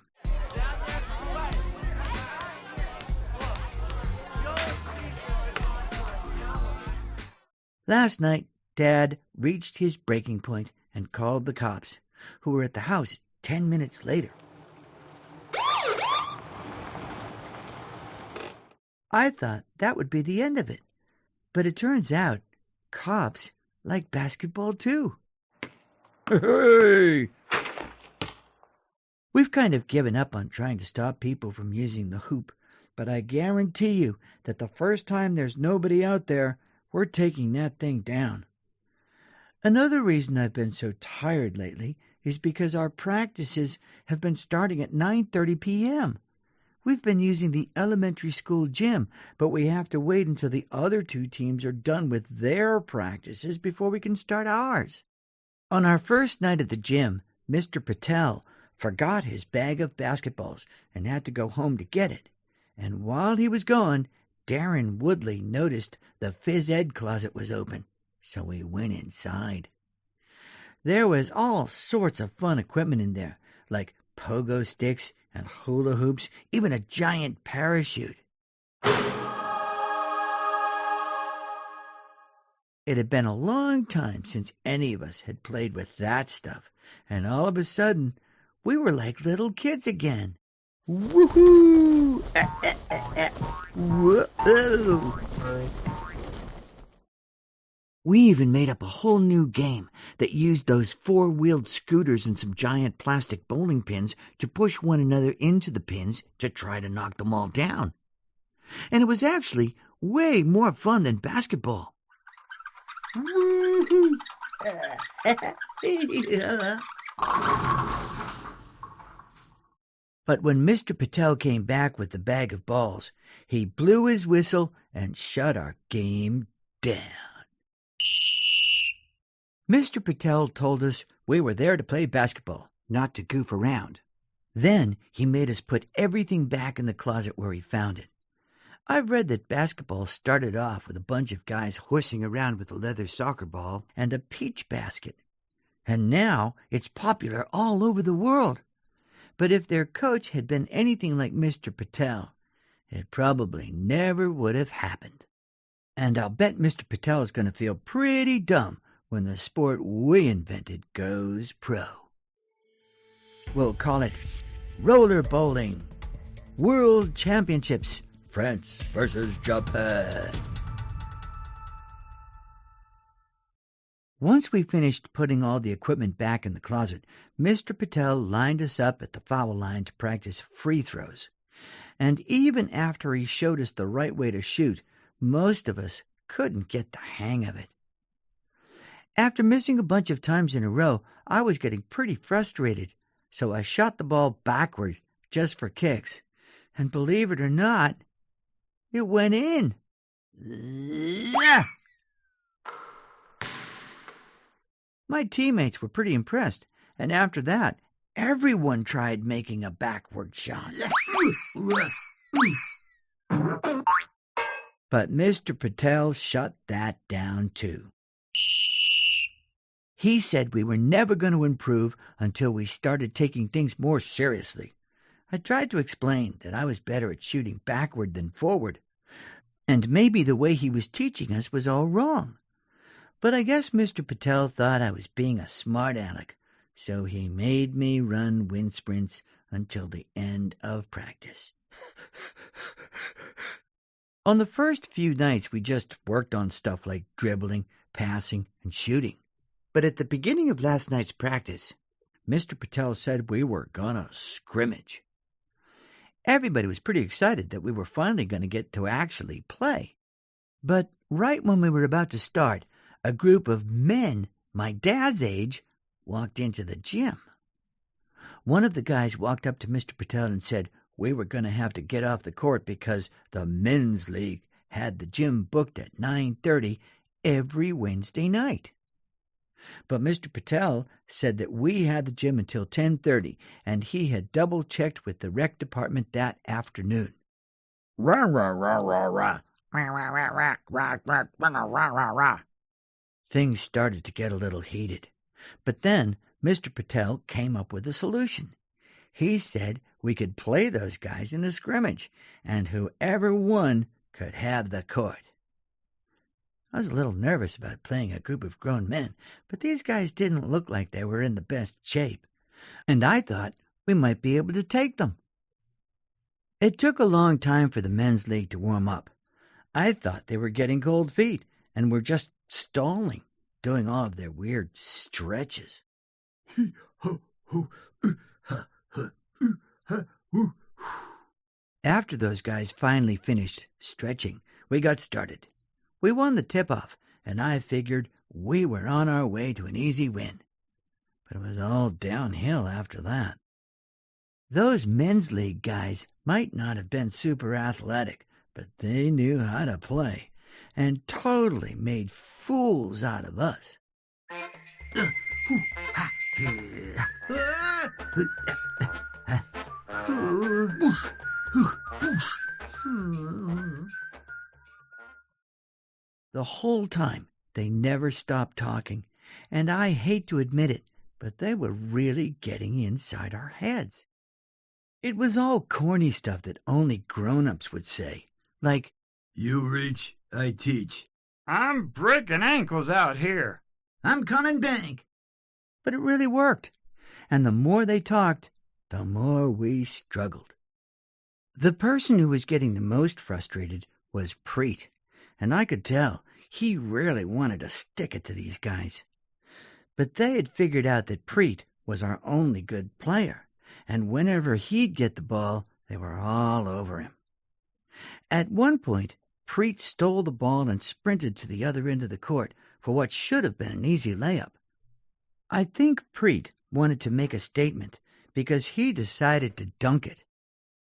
Last night, Dad reached his breaking point and called the cops, who were at the house 10 minutes later. I thought that would be the end of it, but it turns out cops like basketball too. Hey! We've kind of given up on trying to stop people from using the hoop, but I guarantee you that the first time there's nobody out there, we're taking that thing down. Another reason I've been so tired lately is because our practices have been starting at 9:30 p.m. We've been using the elementary school gym, but we have to wait until the other two teams are done with their practices before we can start ours. On our first night at the gym, Mr. Patel forgot his bag of basketballs and had to go home to get it. And while he was gone, Darren Woodley noticed the phys ed closet was open, so he went inside. There was all sorts of fun equipment in there, like pogo sticks and hula hoops, even a giant parachute. It had been a long time since any of us had played with that stuff, and all of a sudden, we were like little kids again. Woohoo! Whoa! We even made up a whole new game that used those four-wheeled scooters and some giant plastic bowling pins to push one another into the pins to try to knock them all down. And it was actually way more fun than basketball. But when Mr. Patel came back with the bag of balls, he blew his whistle and shut our game down. Mr. Patel told us we were there to play basketball, not to goof around. Then he made us put everything back in the closet where he found it. I've read that basketball started off with a bunch of guys horsing around with a leather soccer ball and a peach basket. And now it's popular all over the world. But if their coach had been anything like Mr. Patel, it probably never would have happened. And I'll bet Mr. Patel is going to feel pretty dumb when the sport we invented goes pro. We'll call it roller bowling. World Championships, France versus Japan. Once we finished putting all the equipment back in the closet, Mr. Patel lined us up at the foul line to practice free throws. And even after he showed us the right way to shoot, most of us couldn't get the hang of it. After missing a bunch of times in a row, I was getting pretty frustrated, so I shot the ball backward just for kicks. And believe it or not, it went in. My teammates were pretty impressed, and after that, everyone tried making a backward shot. But Mr. Patel shut that down too. He said we were never going to improve until we started taking things more seriously. I tried to explain that I was better at shooting backward than forward, and maybe the way he was teaching us was all wrong. But I guess Mr. Patel thought I was being a smart aleck, so he made me run wind sprints until the end of practice. On the first few nights, we just worked on stuff like dribbling, passing, and shooting. But at the beginning of last night's practice, Mr. Patel said we were gonna scrimmage. Everybody was pretty excited that we were finally going to get to actually play. But right when we were about to start, a group of men my dad's age walked into the gym. One of the guys walked up to Mr. Patel and said we were going to have to get off the court because the men's league had the gym booked at 9:30 every Wednesday night. But Mr. Patel said that we had the gym until 10:30, and he had double-checked with the rec department that afternoon. Rah, rah, rah, rah, rah. Rah, rah, rah, rah, rah, rah, rah, rah, rah, rah. Things started to get a little heated. But then Mr. Patel came up with a solution. He said we could play those guys in a scrimmage, and whoever won could have the court. I was a little nervous about playing a group of grown men, but these guys didn't look like they were in the best shape, and I thought we might be able to take them. It took a long time for the men's league to warm up. I thought they were getting cold feet and were just stalling, doing all of their weird stretches. After those guys finally finished stretching, we got started. We won the tip-off, and I figured we were on our way to an easy win. But it was all downhill after that. Those men's league guys might not have been super athletic, but they knew how to play, and totally made fools out of us. The whole time, they never stopped talking, and I hate to admit it, but they were really getting inside our heads. It was all corny stuff that only grown-ups would say, like, You reach, I teach. I'm breaking ankles out here. I'm coming back. but it really worked, and the more they talked, the more we struggled. The person who was getting the most frustrated was Preet, and I could tell he really wanted to stick it to these guys. But they had figured out that Preet was our only good player, and whenever he'd get the ball, they were all over him. At one point, Preet stole the ball and sprinted to the other end of the court for what should have been an easy layup. I think Preet wanted to make a statement because he decided to dunk it.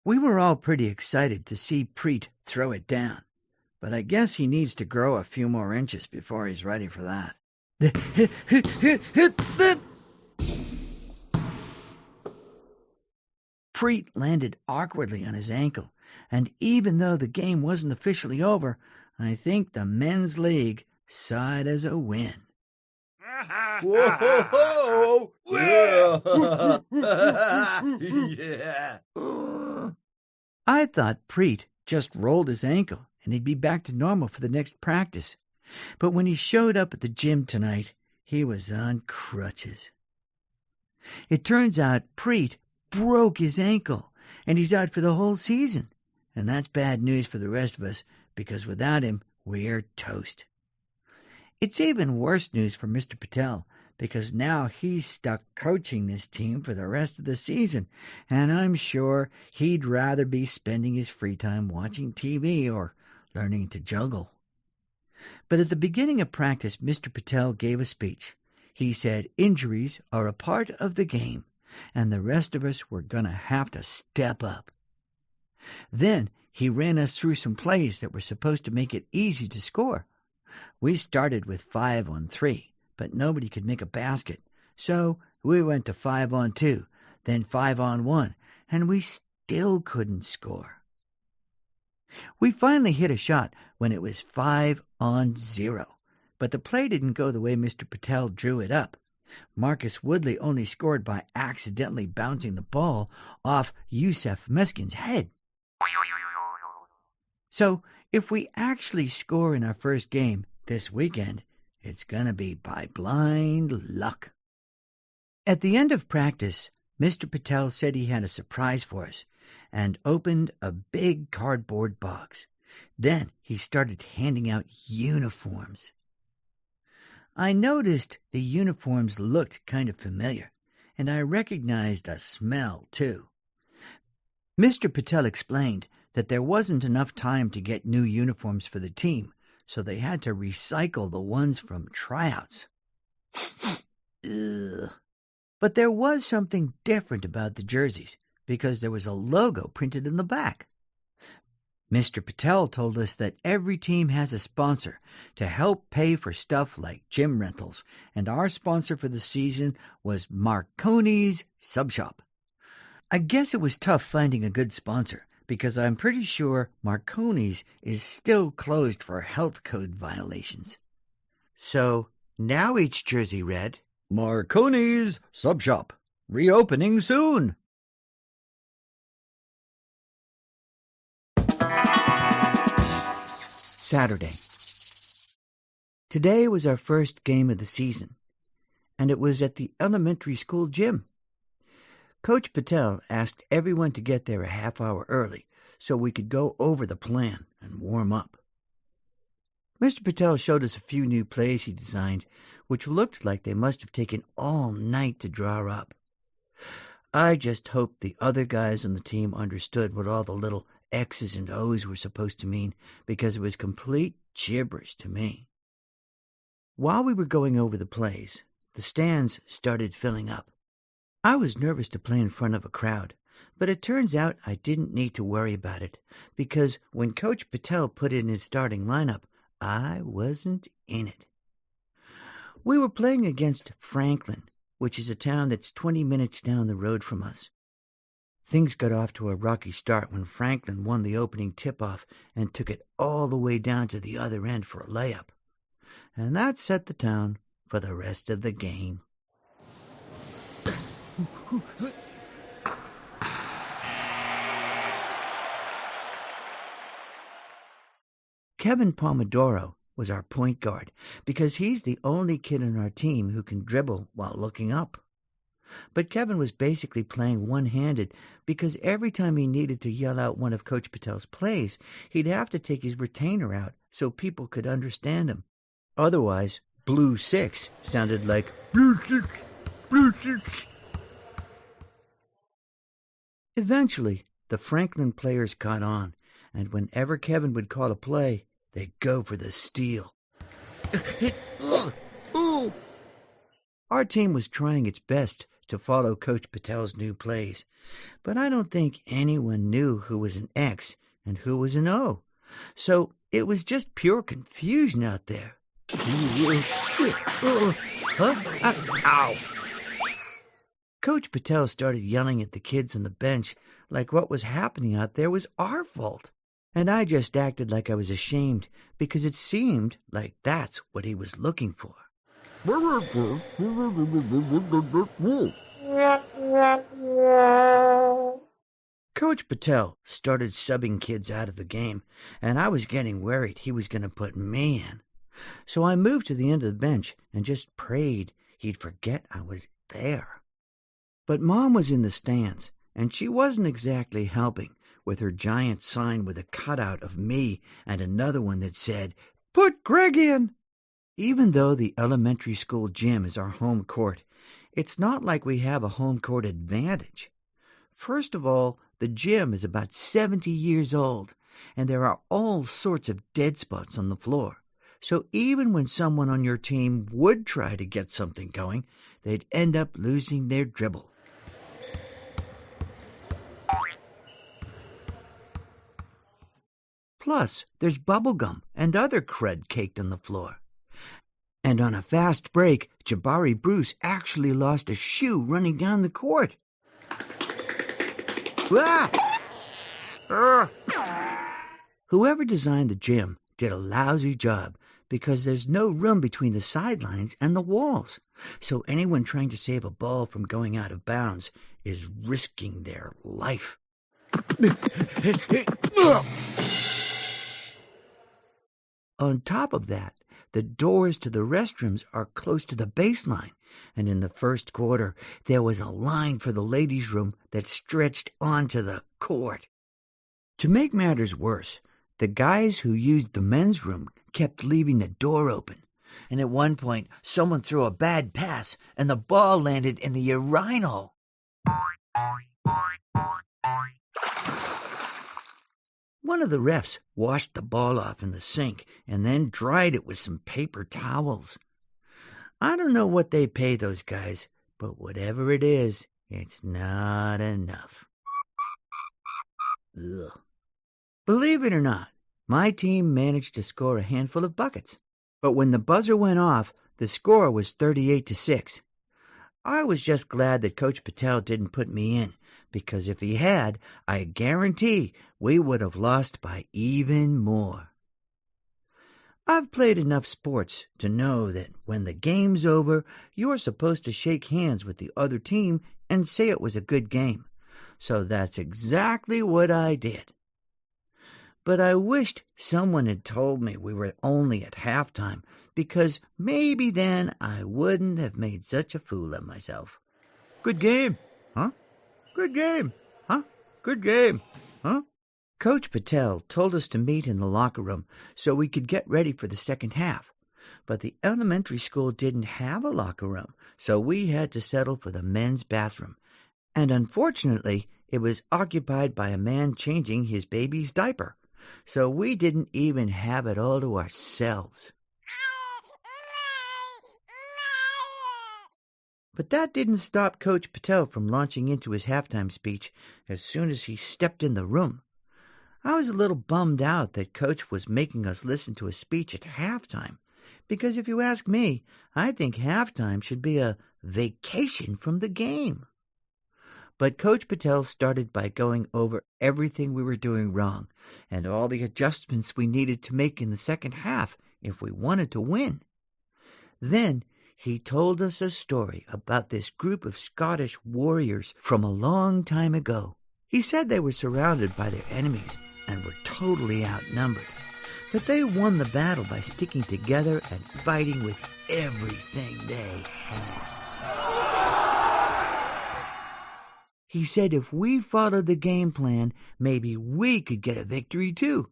We were all pretty excited to see Preet throw it down, but I guess he needs to grow a few more inches before he's ready for that. Preet landed awkwardly on his ankle, and even though the game wasn't officially over, I think the men's league saw it as a win. Whoa! Yeah! Yeah! I thought Preet just rolled his ankle and he'd be back to normal for the next practice. But when he showed up at the gym tonight, he was on crutches. It turns out Preet broke his ankle, and he's out for the whole season. And that's bad news for the rest of us, because without him, we're toast. It's even worse news for Mr. Patel, because now he's stuck coaching this team for the rest of the season, and I'm sure he'd rather be spending his free time watching TV or learning to juggle. But at the beginning of practice, Mr. Patel gave a speech. He said injuries are a part of the game, and the rest of us were going to have to step up. Then he ran us through some plays that were supposed to make it easy to score. We started with 5-on-3, but nobody could make a basket, so we went to 5-on-2, then 5-on-1, and we still couldn't score. We finally hit a shot when it was 5-on-0, but the play didn't go the way Mr. Patel drew it up. Marcus Woodley only scored by accidentally bouncing the ball off Yusuf Meskin's head. So, if we actually score in our first game this weekend, it's going to be by blind luck. At the end of practice, Mr. Patel said he had a surprise for us and opened a big cardboard box. Then he started handing out uniforms. I noticed the uniforms looked kind of familiar, and I recognized a smell, too. Mr. Patel explained that there wasn't enough time to get new uniforms for the team, so they had to recycle the ones from tryouts. Ugh. But there was something different about the jerseys, because there was a logo printed in the back. Mr. Patel told us that every team has a sponsor to help pay for stuff like gym rentals, and our sponsor for the season was Marconi's Sub Shop. I guess it was tough finding a good sponsor, because I'm pretty sure Marconi's is still closed for health code violations. So now each jersey read, Marconi's Sub Shop, reopening soon. Saturday. Today was our first game of the season, and it was at the elementary school gym. Coach Patel asked everyone to get there a half hour early so we could go over the plan and warm up. Mr. Patel showed us a few new plays he designed, which looked like they must have taken all night to draw up. I just hoped the other guys on the team understood what all the little X's and O's were supposed to mean, because it was complete gibberish to me. While we were going over the plays, the stands started filling up. I was nervous to play in front of a crowd, but it turns out I didn't need to worry about it, because when Coach Patel put in his starting lineup, I wasn't in it. We were playing against Franklin, which is a town that's 20 minutes down the road from us. Things got off to a rocky start when Franklin won the opening tip-off and took it all the way down to the other end for a layup. And that set the tone for the rest of the game. Kevin Pomodoro was our point guard because he's the only kid on our team who can dribble while looking up. But Kevin was basically playing one-handed because every time he needed to yell out one of Coach Patel's plays, he'd have to take his retainer out so people could understand him. Otherwise, Blue 6 sounded like Blue 6, Blue 6. Eventually, the Franklin players caught on, and whenever Kevin would call a play, they'd go for the steal. Our team was trying its best to follow Coach Patel's new plays, but I don't think anyone knew who was an X and who was an O, so it was just pure confusion out there. Ow! Coach Patel started yelling at the kids on the bench like what was happening out there was our fault, and I just acted like I was ashamed because it seemed like that's what he was looking for. Coach Patel started subbing kids out of the game, and I was getting worried he was going to put me in. So I moved to the end of the bench and just prayed he'd forget I was there. But Mom was in the stands, and she wasn't exactly helping with her giant sign with a cutout of me and another one that said, "Put Greg in!" Even though the elementary school gym is our home court, it's not like we have a home court advantage. First of all, the gym is about 70 years old, and there are all sorts of dead spots on the floor. So even when someone on your team would try to get something going, they'd end up losing their dribble. Plus, there's bubble gum and other crud caked on the floor. And on a fast break, Jabari Bruce actually lost a shoe running down the court. Whoever designed the gym did a lousy job because there's no room between the sidelines and the walls. So anyone trying to save a ball from going out of bounds is risking their life. On top of that, the doors to the restrooms are close to the baseline, and in the first quarter, there was a line for the ladies' room that stretched onto the court. To make matters worse, the guys who used the men's room kept leaving the door open, and at one point, someone threw a bad pass, and the ball landed in the urinal. One of the refs washed the ball off in the sink and then dried it with some paper towels. I don't know what they pay those guys, but whatever it is, it's not enough. Ugh. Believe it or not, my team managed to score a handful of buckets, but when the buzzer went off, the score was 38-6. I was just glad that Coach Patel didn't put me in, because if he had, I guarantee we would have lost by even more. I've played enough sports to know that when the game's over, you're supposed to shake hands with the other team and say it was a good game. So that's exactly what I did. But I wished someone had told me we were only at halftime, because maybe then I wouldn't have made such a fool of myself. Good game, huh? Good game, huh? Good game, huh? Coach Patel told us to meet in the locker room so we could get ready for the second half. But the elementary school didn't have a locker room, so we had to settle for the men's bathroom. And unfortunately, it was occupied by a man changing his baby's diaper. So we didn't even have it all to ourselves. But that didn't stop Coach Patel from launching into his halftime speech as soon as he stepped in the room. I was a little bummed out that Coach was making us listen to a speech at halftime, Because if you ask me, I think halftime should be a vacation from the game. But Coach Patel started by going over everything we were doing wrong and all the adjustments we needed to make in the second half if we wanted to win. Then he told us a story about this group of Scottish warriors from a long time ago. He said they were surrounded by their enemies and were totally outnumbered, but they won the battle by sticking together and fighting with everything they had. He said if we followed the game plan, maybe we could get a victory too.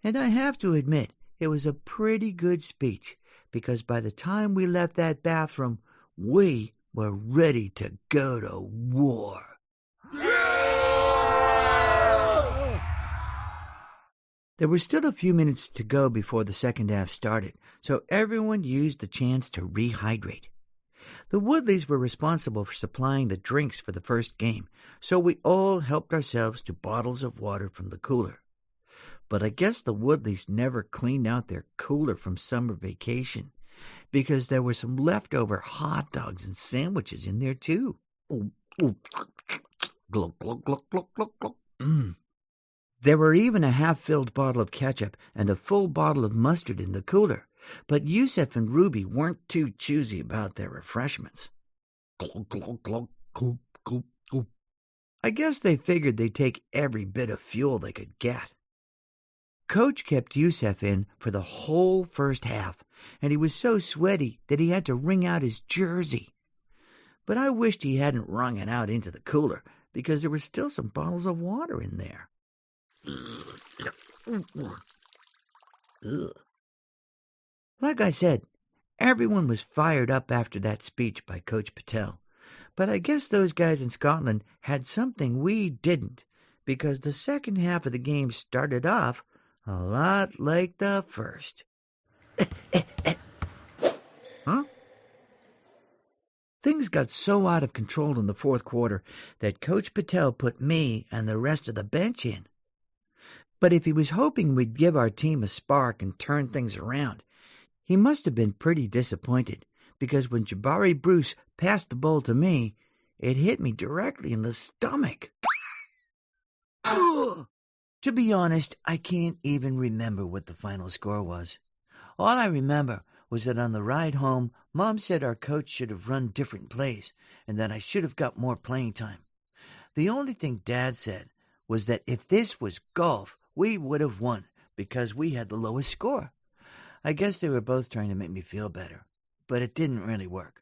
And I have to admit, it was a pretty good speech, because by the time we left that bathroom, we were ready to go to war. There were still a few minutes to go before the second half started, so everyone used the chance to rehydrate. The Woodleys were responsible for supplying the drinks for the first game, so we all helped ourselves to bottles of water from the cooler. But I guess the Woodleys never cleaned out their cooler from summer vacation, because there were some leftover hot dogs and sandwiches in there too. Glug, glug, glug, glug, glug, glug. There were even a half-filled bottle of ketchup and a full bottle of mustard in the cooler, but Yusuf and Ruby weren't too choosy about their refreshments. Glug, glug, glug, glug, glug, glug. I guess they figured they'd take every bit of fuel they could get. Coach kept Yusuf in for the whole first half, and he was so sweaty that he had to wring out his jersey. But I wished he hadn't wrung it out into the cooler, because there were still some bottles of water in there. Like I said, everyone was fired up after that speech by Coach Patel, but I guess those guys in Scotland had something we didn't, because the second half of the game started off a lot like the first. Huh? Things got so out of control in the fourth quarter that Coach Patel put me and the rest of the bench in. But if he was hoping we'd give our team a spark and turn things around, he must have been pretty disappointed, because when Jabari Bruce passed the ball to me, it hit me directly in the stomach. To be honest, I can't even remember what the final score was. All I remember was that on the ride home, Mom said our coach should have run different plays and that I should have got more playing time. The only thing Dad said was that if this was golf, we would have won because we had the lowest score. I guess they were both trying to make me feel better, but it didn't really work.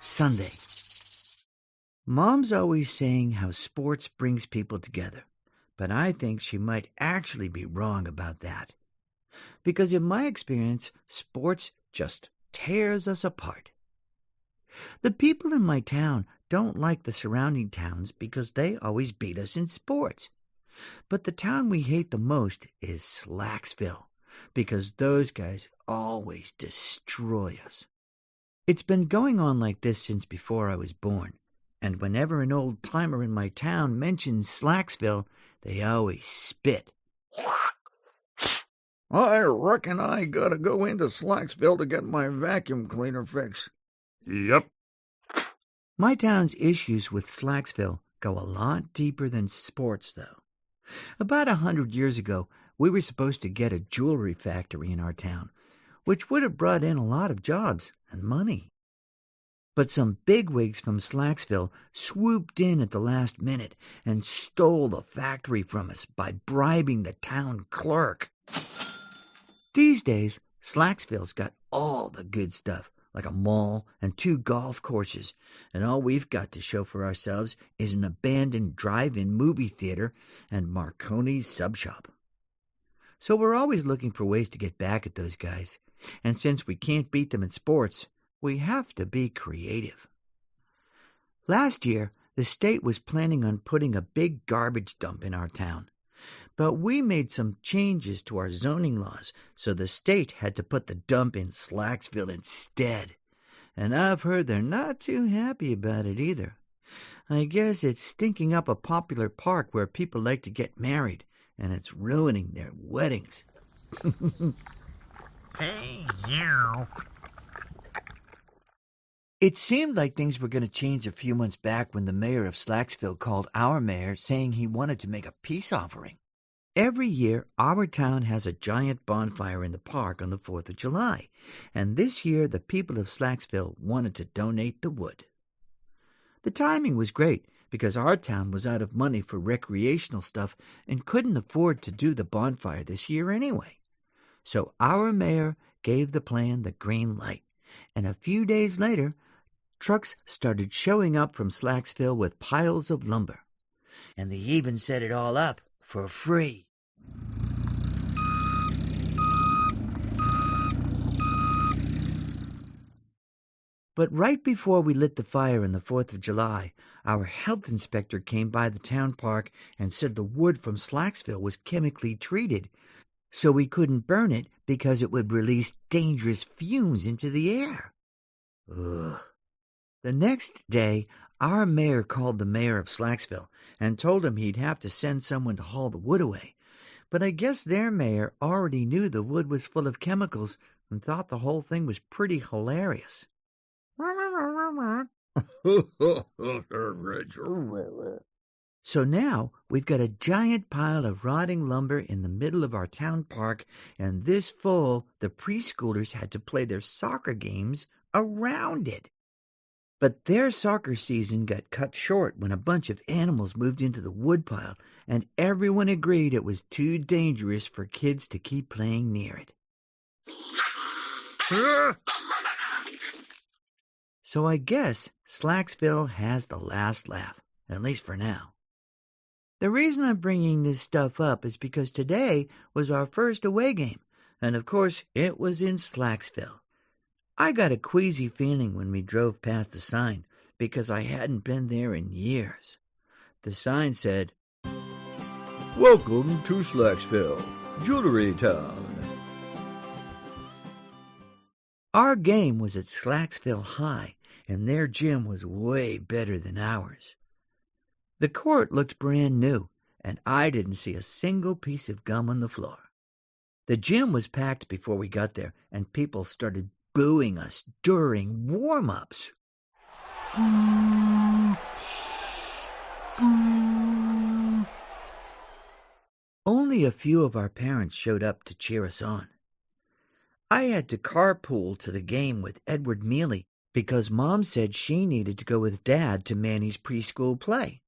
Sunday. Mom's always saying how sports brings people together, but I think she might actually be wrong about that. Because in my experience, sports just tears us apart. The people in my town don't like the surrounding towns because they always beat us in sports. But the town we hate the most is Slacksville, because those guys always destroy us. It's been going on like this since before I was born, and whenever an old-timer in my town mentions Slacksville, they always spit. I reckon I gotta go into Slacksville to get my vacuum cleaner fixed. Yep. My town's issues with Slacksville go a lot deeper than sports, though. About 100 years ago, we were supposed to get a jewelry factory in our town, which would have brought in a lot of jobs and money. But some bigwigs from Slacksville swooped in at the last minute and stole the factory from us by bribing the town clerk. These days, Slacksville's got all the good stuff, like a mall and 2 golf courses, and all we've got to show for ourselves is an abandoned drive-in movie theater and Marconi's sub shop. So we're always looking for ways to get back at those guys, and since we can't beat them in sports, we have to be creative. Last year, the state was planning on putting a big garbage dump in our town, but we made some changes to our zoning laws, so the state had to put the dump in Slacksville instead. And I've heard they're not too happy about it either. I guess it's stinking up a popular park where people like to get married, and it's ruining their weddings. Hey, you. It seemed like things were going to change a few months back when the mayor of Slacksville called our mayor saying he wanted to make a peace offering. Every year, our town has a giant bonfire in the park on the 4th of July, and this year the people of Slacksville wanted to donate the wood. The timing was great because our town was out of money for recreational stuff and couldn't afford to do the bonfire this year anyway. So our mayor gave the plan the green light, and a few days later, trucks started showing up from Slacksville with piles of lumber. And they even set it all up for free. But right before we lit the fire on the 4th of July, our health inspector came by the town park and said the wood from Slacksville was chemically treated, so we couldn't burn it because it would release dangerous fumes into the air. Ugh. The next day, our mayor called the mayor of Slacksville and told him he'd have to send someone to haul the wood away. But I guess their mayor already knew the wood was full of chemicals and thought the whole thing was pretty hilarious. So now we've got a giant pile of rotting lumber in the middle of our town park, and this fall the preschoolers had to play their soccer games around it. But their soccer season got cut short when a bunch of animals moved into the woodpile, and everyone agreed it was too dangerous for kids to keep playing near it. So I guess Slacksville has the last laugh, at least for now. The reason I'm bringing this stuff up is because today was our first away game, and of course it was in Slacksville. I got a queasy feeling when we drove past the sign because I hadn't been there in years. The sign said, "Welcome to Slacksville, Jewelry Town." Our game was at Slacksville High, and their gym was way better than ours. The court looked brand new, and I didn't see a single piece of gum on the floor. The gym was packed before we got there, and people started booing us during warm-ups. Boo! Boo! Only a few of our parents showed up to cheer us on. I had to carpool to the game with Edward Mealy because Mom said she needed to go with Dad to Manny's preschool play.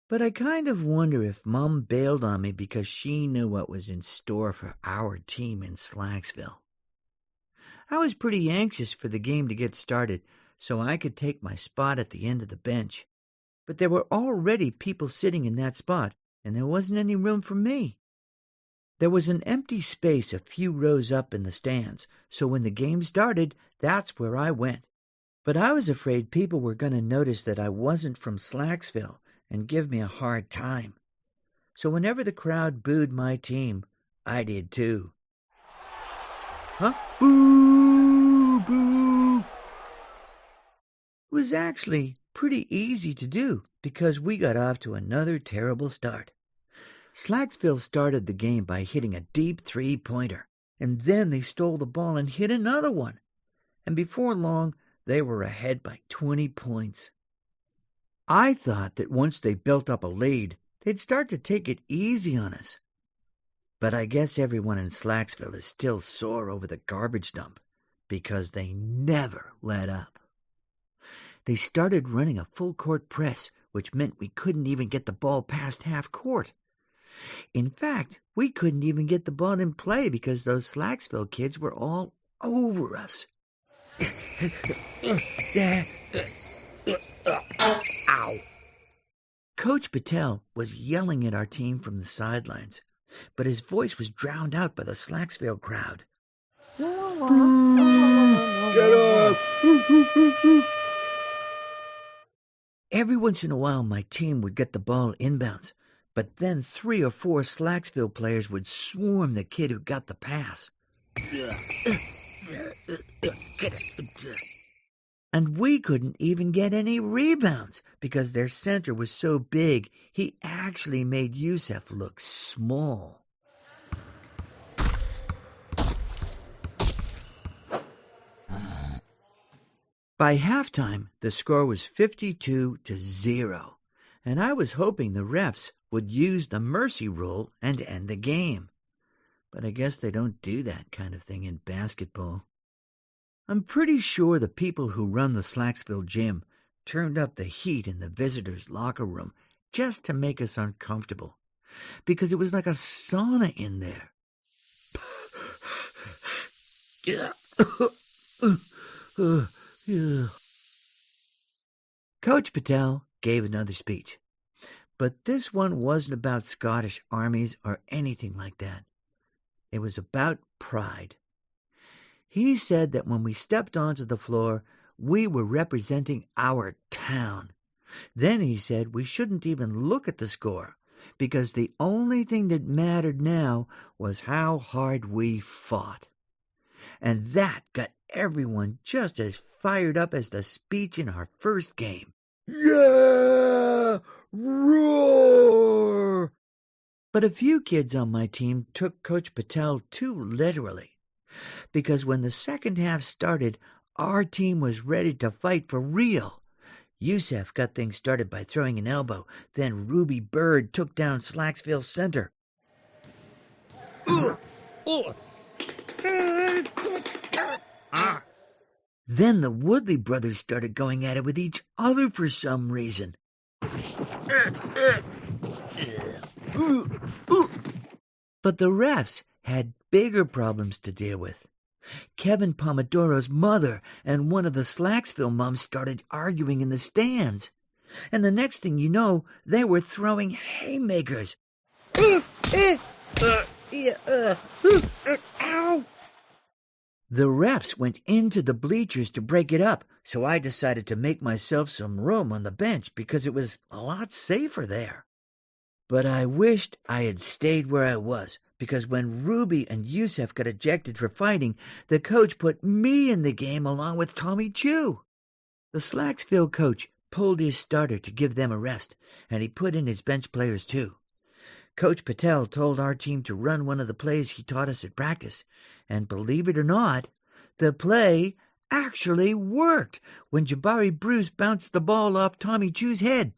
But I kind of wonder if Mom bailed on me because she knew what was in store for our team in Slacksville. I was pretty anxious for the game to get started so I could take my spot at the end of the bench. But there were already people sitting in that spot, and there wasn't any room for me. There was an empty space a few rows up in the stands, so when the game started, that's where I went. But I was afraid people were going to notice that I wasn't from Slacksville and give me a hard time. So whenever the crowd booed my team, I did too. Huh? Boo! Boo! It was actually pretty easy to do because we got off to another terrible start. Slacksville started the game by hitting a deep three-pointer, and then they stole the ball and hit another one. And before long, they were ahead by 20 points. I thought that once they built up a lead, they'd start to take it easy on us. But I guess everyone in Slacksville is still sore over the garbage dump because they never let up. They started running a full-court press, which meant we couldn't even get the ball past half court. In fact, we couldn't even get the ball in play because those Slacksville kids were all over us. Ow! Coach Patel was yelling at our team from the sidelines, but his voice was drowned out by the Slacksville crowd. Get off! Every once in a while, my team would get the ball inbounds, but then 3 or 4 Slacksville players would swarm the kid who got the pass. And we couldn't even get any rebounds because their center was so big he actually made Yusef look small. By halftime, the score was 52-0, and I was hoping the refs would use the mercy rule and end the game. But I guess they don't do that kind of thing in basketball. I'm pretty sure the people who run the Slacksville gym turned up the heat in the visitors' locker room just to make us uncomfortable, because it was like a sauna in there. Coach Patel gave another speech, but this one wasn't about Scottish armies or anything like that. It was about pride. He said that when we stepped onto the floor, we were representing our town. Then he said we shouldn't even look at the score, because the only thing that mattered now was how hard we fought. And that got everyone just as fired up as the speech in our first game. Yeah! Roar! But a few kids on my team took Coach Patel too literally, because when the second half started, our team was ready to fight for real. Yusef got things started by throwing an elbow. Then Ruby Bird took down Slacksville's center. Then the Woodley brothers started going at it with each other for some reason. But the refs had bigger problems to deal with. Kevin Pomodoro's mother and one of the Slacksville moms started arguing in the stands. And the next thing you know, they were throwing haymakers. Ow! The refs went into the bleachers to break it up, so I decided to make myself some room on the bench because it was a lot safer there. But I wished I had stayed where I was, because when Ruby and Yusef got ejected for fighting, the coach put me in the game along with Tommy Chu. The Slacksville coach pulled his starter to give them a rest, and he put in his bench players too. Coach Patel told our team to run one of the plays he taught us at practice, and believe it or not, the play actually worked when Jabari Bruce bounced the ball off Tommy Chu's head.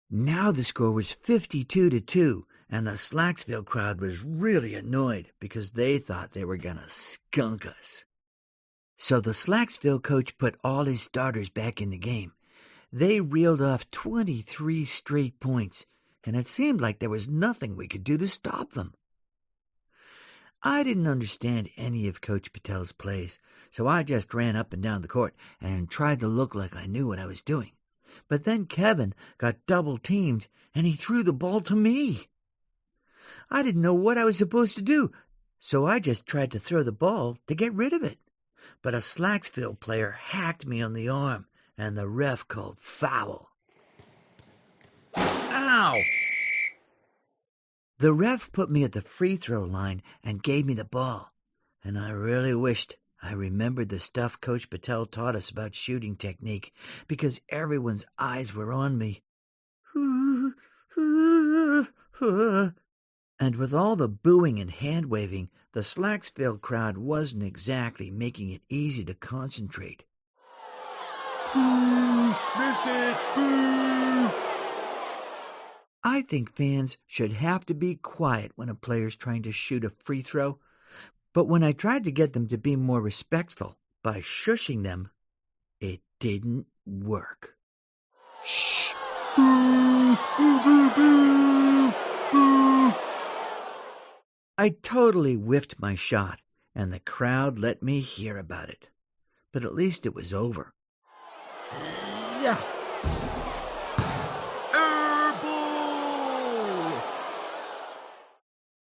Now the score was 52-2, and the Slacksville crowd was really annoyed because they thought they were going to skunk us. So the Slacksville coach put all his starters back in the game. They reeled off 23 straight points, and it seemed like there was nothing we could do to stop them. I didn't understand any of Coach Patel's plays, so I just ran up and down the court and tried to look like I knew what I was doing. But then Kevin got double-teamed, and he threw the ball to me. I didn't know what I was supposed to do, so I just tried to throw the ball to get rid of it. But a Slacksville player hacked me on the arm, and the ref called foul. Ow! The ref put me at the free throw line and gave me the ball, and I really wished I remembered the stuff Coach Patel taught us about shooting technique, because everyone's eyes were on me. And with all the booing and hand-waving, the Slacksville crowd wasn't exactly making it easy to concentrate. Boo! Miss it! Boo! I think fans should have to be quiet when a player's trying to shoot a free throw, but when I tried to get them to be more respectful by shushing them, it didn't work. Shh! Boo! Boo! Boo! Boo! Boo! I totally whiffed my shot, and the crowd let me hear about it. But at least it was over. Yeah. Airball!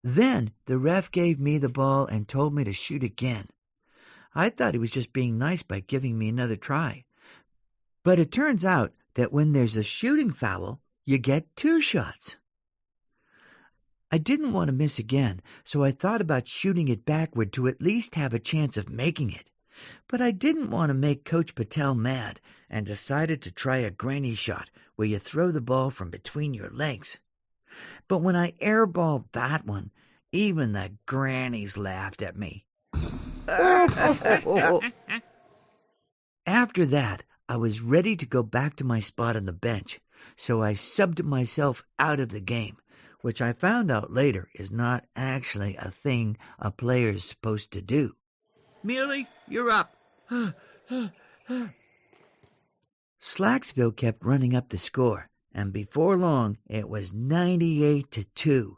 Then the ref gave me the ball and told me to shoot again. I thought he was just being nice by giving me another try. But it turns out that when there's a shooting foul, you get 2 shots. I didn't want to miss again, so I thought about shooting it backward to at least have a chance of making it. But I didn't want to make Coach Patel mad and decided to try a granny shot where you throw the ball from between your legs. But when I airballed that one, even the grannies laughed at me. After that, I was ready to go back to my spot on the bench, so I subbed myself out of the game, which I found out later is not actually a thing a player's supposed to do. Mealy, you're up. Slacksville kept running up the score, and before long it was 98-2.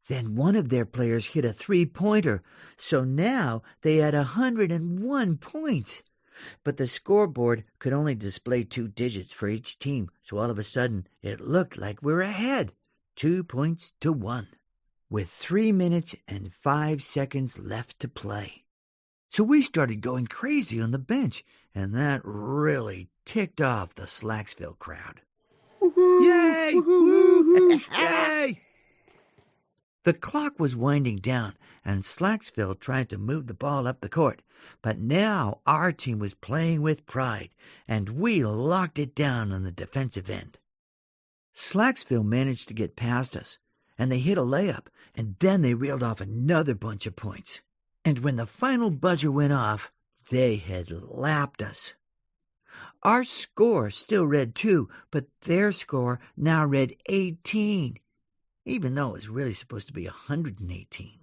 Then one of their players hit a three-pointer, so now they had 101 points. But the scoreboard could only display 2 digits for each team, so all of a sudden it looked like we're ahead, 2-1, with 3 minutes and 5 seconds left to play. So we started going crazy on the bench, and that really ticked off the Slacksville crowd. Yay! Woo-hoo! Yay! The clock was winding down, and Slacksville tried to move the ball up the court, but now our team was playing with pride, and we locked it down on the defensive end. Slacksville managed to get past us, and they hit a layup, and then they reeled off another bunch of points. And when the final buzzer went off, they had lapped us. Our score still read 2, but their score now read 18. Even though it was really supposed to be 118.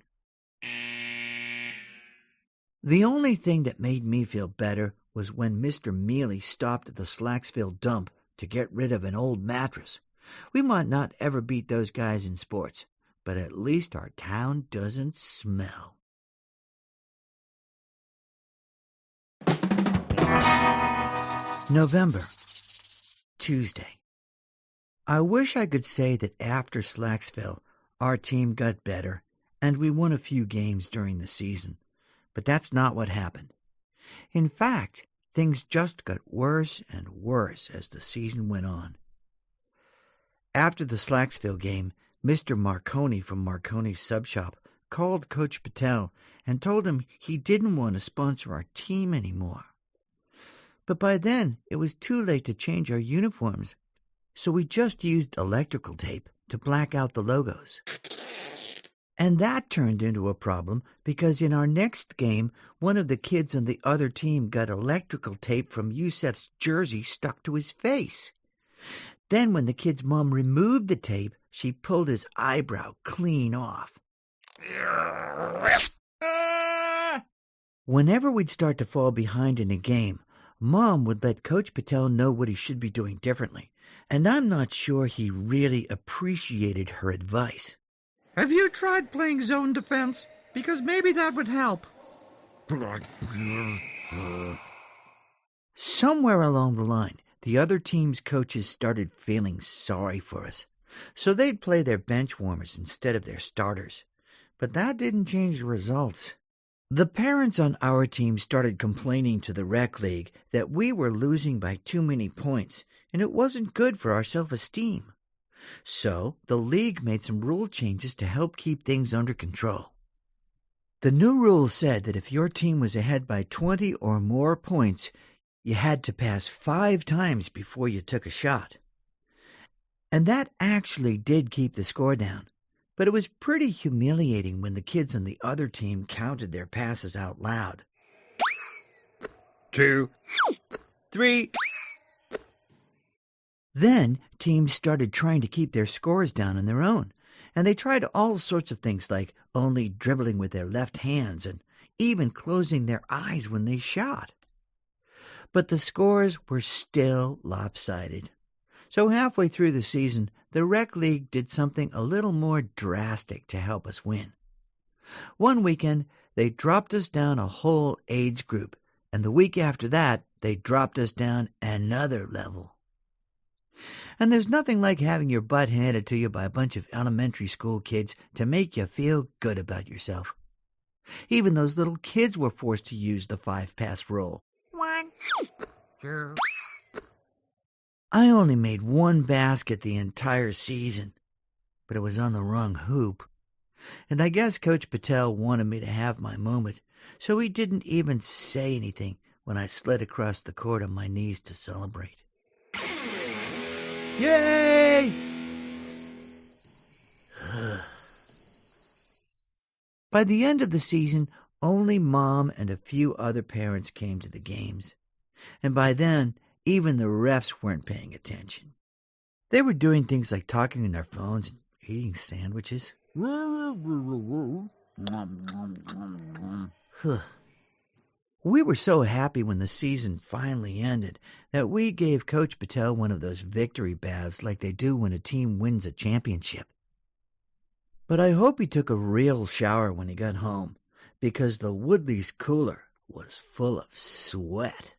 The only thing that made me feel better was when Mr. Mealy stopped at the Slacksville dump to get rid of an old mattress. We might not ever beat those guys in sports, but at least our town doesn't smell. November, Tuesday. I wish I could say that after Slacksville, our team got better, and we won a few games during the season, but that's not what happened. In fact, things just got worse and worse as the season went on. After the Slacksville game, Mr. Marconi from Marconi's Sub Shop called Coach Patel and told him he didn't want to sponsor our team anymore. But by then, it was too late to change our uniforms, so we just used electrical tape to black out the logos. And that turned into a problem because in our next game, one of the kids on the other team got electrical tape from Yusef's jersey stuck to his face. Then when the kid's mom removed the tape, she pulled his eyebrow clean off. Whenever we'd start to fall behind in a game, Mom would let Coach Patel know what he should be doing differently, and I'm not sure he really appreciated her advice. Have you tried playing zone defense? Because maybe that would help. Somewhere along the line, the other team's coaches started feeling sorry for us, so they'd play their bench warmers instead of their starters. But that didn't change the results. The parents on our team started complaining to the rec league that we were losing by too many points, and it wasn't good for our self-esteem. So the league made some rule changes to help keep things under control. The new rules said that if your team was ahead by 20 or more points, you had to pass 5 times before you took a shot. And that actually did keep the score down. But it was pretty humiliating when the kids on the other team counted their passes out loud. 2, 3. Then teams started trying to keep their scores down on their own, and they tried all sorts of things like only dribbling with their left hands and even closing their eyes when they shot. But the scores were still lopsided. So halfway through the season, the rec league did something a little more drastic to help us win. One weekend, they dropped us down a whole age group, and the week after that, they dropped us down another level. And there's nothing like having your butt handed to you by a bunch of elementary school kids to make you feel good about yourself. Even those little kids were forced to use the 5-pass rule. 1, 2. I only made 1 basket the entire season, but it was on the wrong hoop. And I guess Coach Patel wanted me to have my moment, so he didn't even say anything when I slid across the court on my knees to celebrate. Yay! By the end of the season, only Mom and a few other parents came to the games. And by then, even the refs weren't paying attention. They were doing things like talking on their phones and eating sandwiches. We were so happy when the season finally ended that we gave Coach Patel one of those victory baths like they do when a team wins a championship. But I hope he took a real shower when he got home, because the Woodley's cooler was full of sweat.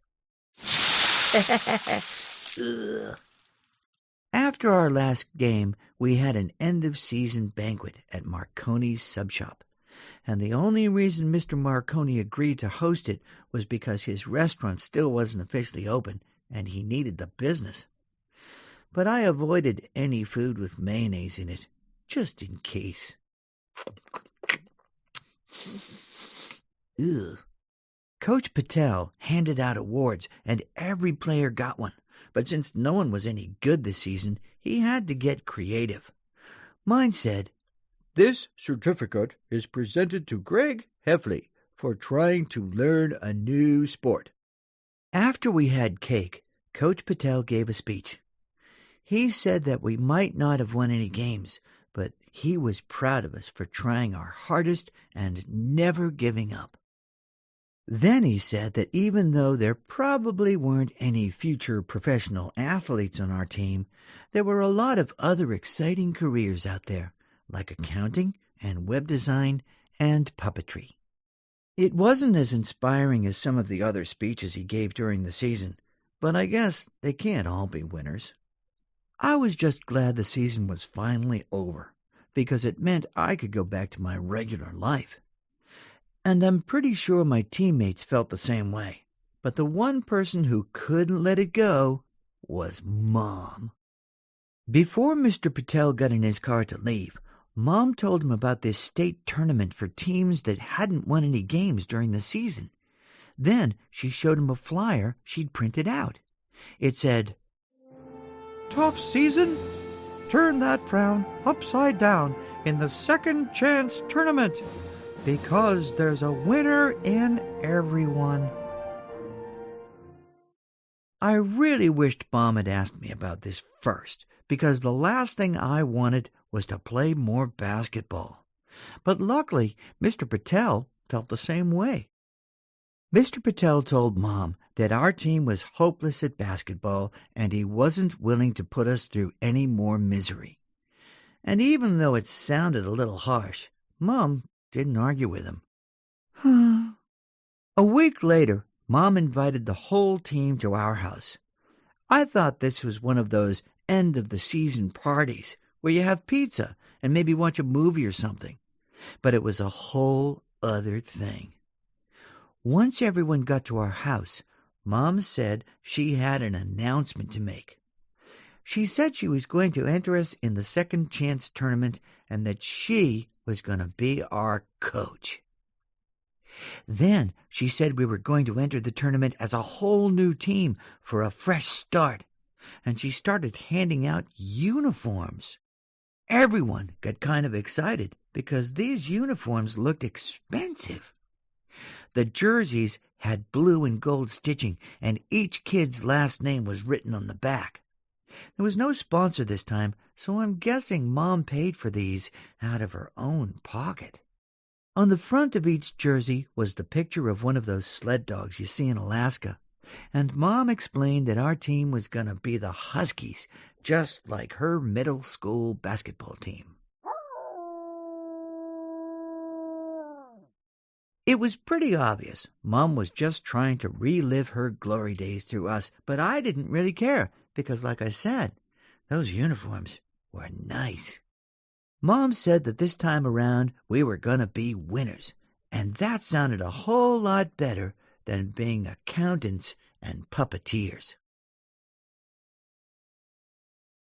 After our last game, we had an end-of-season banquet at Marconi's sub shop, and the only reason Mr. Marconi agreed to host it was because his restaurant still wasn't officially open and he needed the business. But I avoided any food with mayonnaise in it, just in case. Ugh. Coach Patel handed out awards, and every player got one. But since no one was any good this season, he had to get creative. Mine said, "This certificate is presented to Greg Heffley for trying to learn a new sport." After we had cake, Coach Patel gave a speech. He said that we might not have won any games, but he was proud of us for trying our hardest and never giving up. Then he said that even though there probably weren't any future professional athletes on our team, there were a lot of other exciting careers out there, like accounting and web design and puppetry. It wasn't as inspiring as some of the other speeches he gave during the season, but I guess they can't all be winners. I was just glad the season was finally over, because it meant I could go back to my regular life. And I'm pretty sure my teammates felt the same way. But the one person who couldn't let it go was Mom. Before Mr. Patel got in his car to leave, Mom told him about this state tournament for teams that hadn't won any games during the season. Then she showed him a flyer she'd printed out. It said, Tough season? Turn that frown upside down in the Second Chance Tournament, because there's a winner in everyone. I really wished Mom had asked me about this first, because the last thing I wanted was to play more basketball. But luckily, Mr. Patel felt the same way. Mr. Patel told Mom that our team was hopeless at basketball and he wasn't willing to put us through any more misery. And even though it sounded a little harsh, Mom didn't argue with him. A week later, Mom invited the whole team to our house. I thought this was one of those end-of-the-season parties where you have pizza and maybe watch a movie or something. But it was a whole other thing. Once everyone got to our house, Mom said she had an announcement to make. She said she was going to enter us in the Second Chance Tournament and that she was going to be our coach. Then she said we were going to enter the tournament as a whole new team for a fresh start, and she started handing out uniforms. Everyone got kind of excited because these uniforms looked expensive. The jerseys had blue and gold stitching, and each kid's last name was written on the back. There was no sponsor this time, so I'm guessing Mom paid for these out of her own pocket. On the front of each jersey was the picture of one of those sled dogs you see in Alaska, and Mom explained that our team was going to be the Huskies, just like her middle school basketball team. It was pretty obvious Mom was just trying to relive her glory days through us, but I didn't really care because, like I said, those uniforms were nice. Mom said that this time around we were going to be winners, and that sounded a whole lot better than being accountants and puppeteers.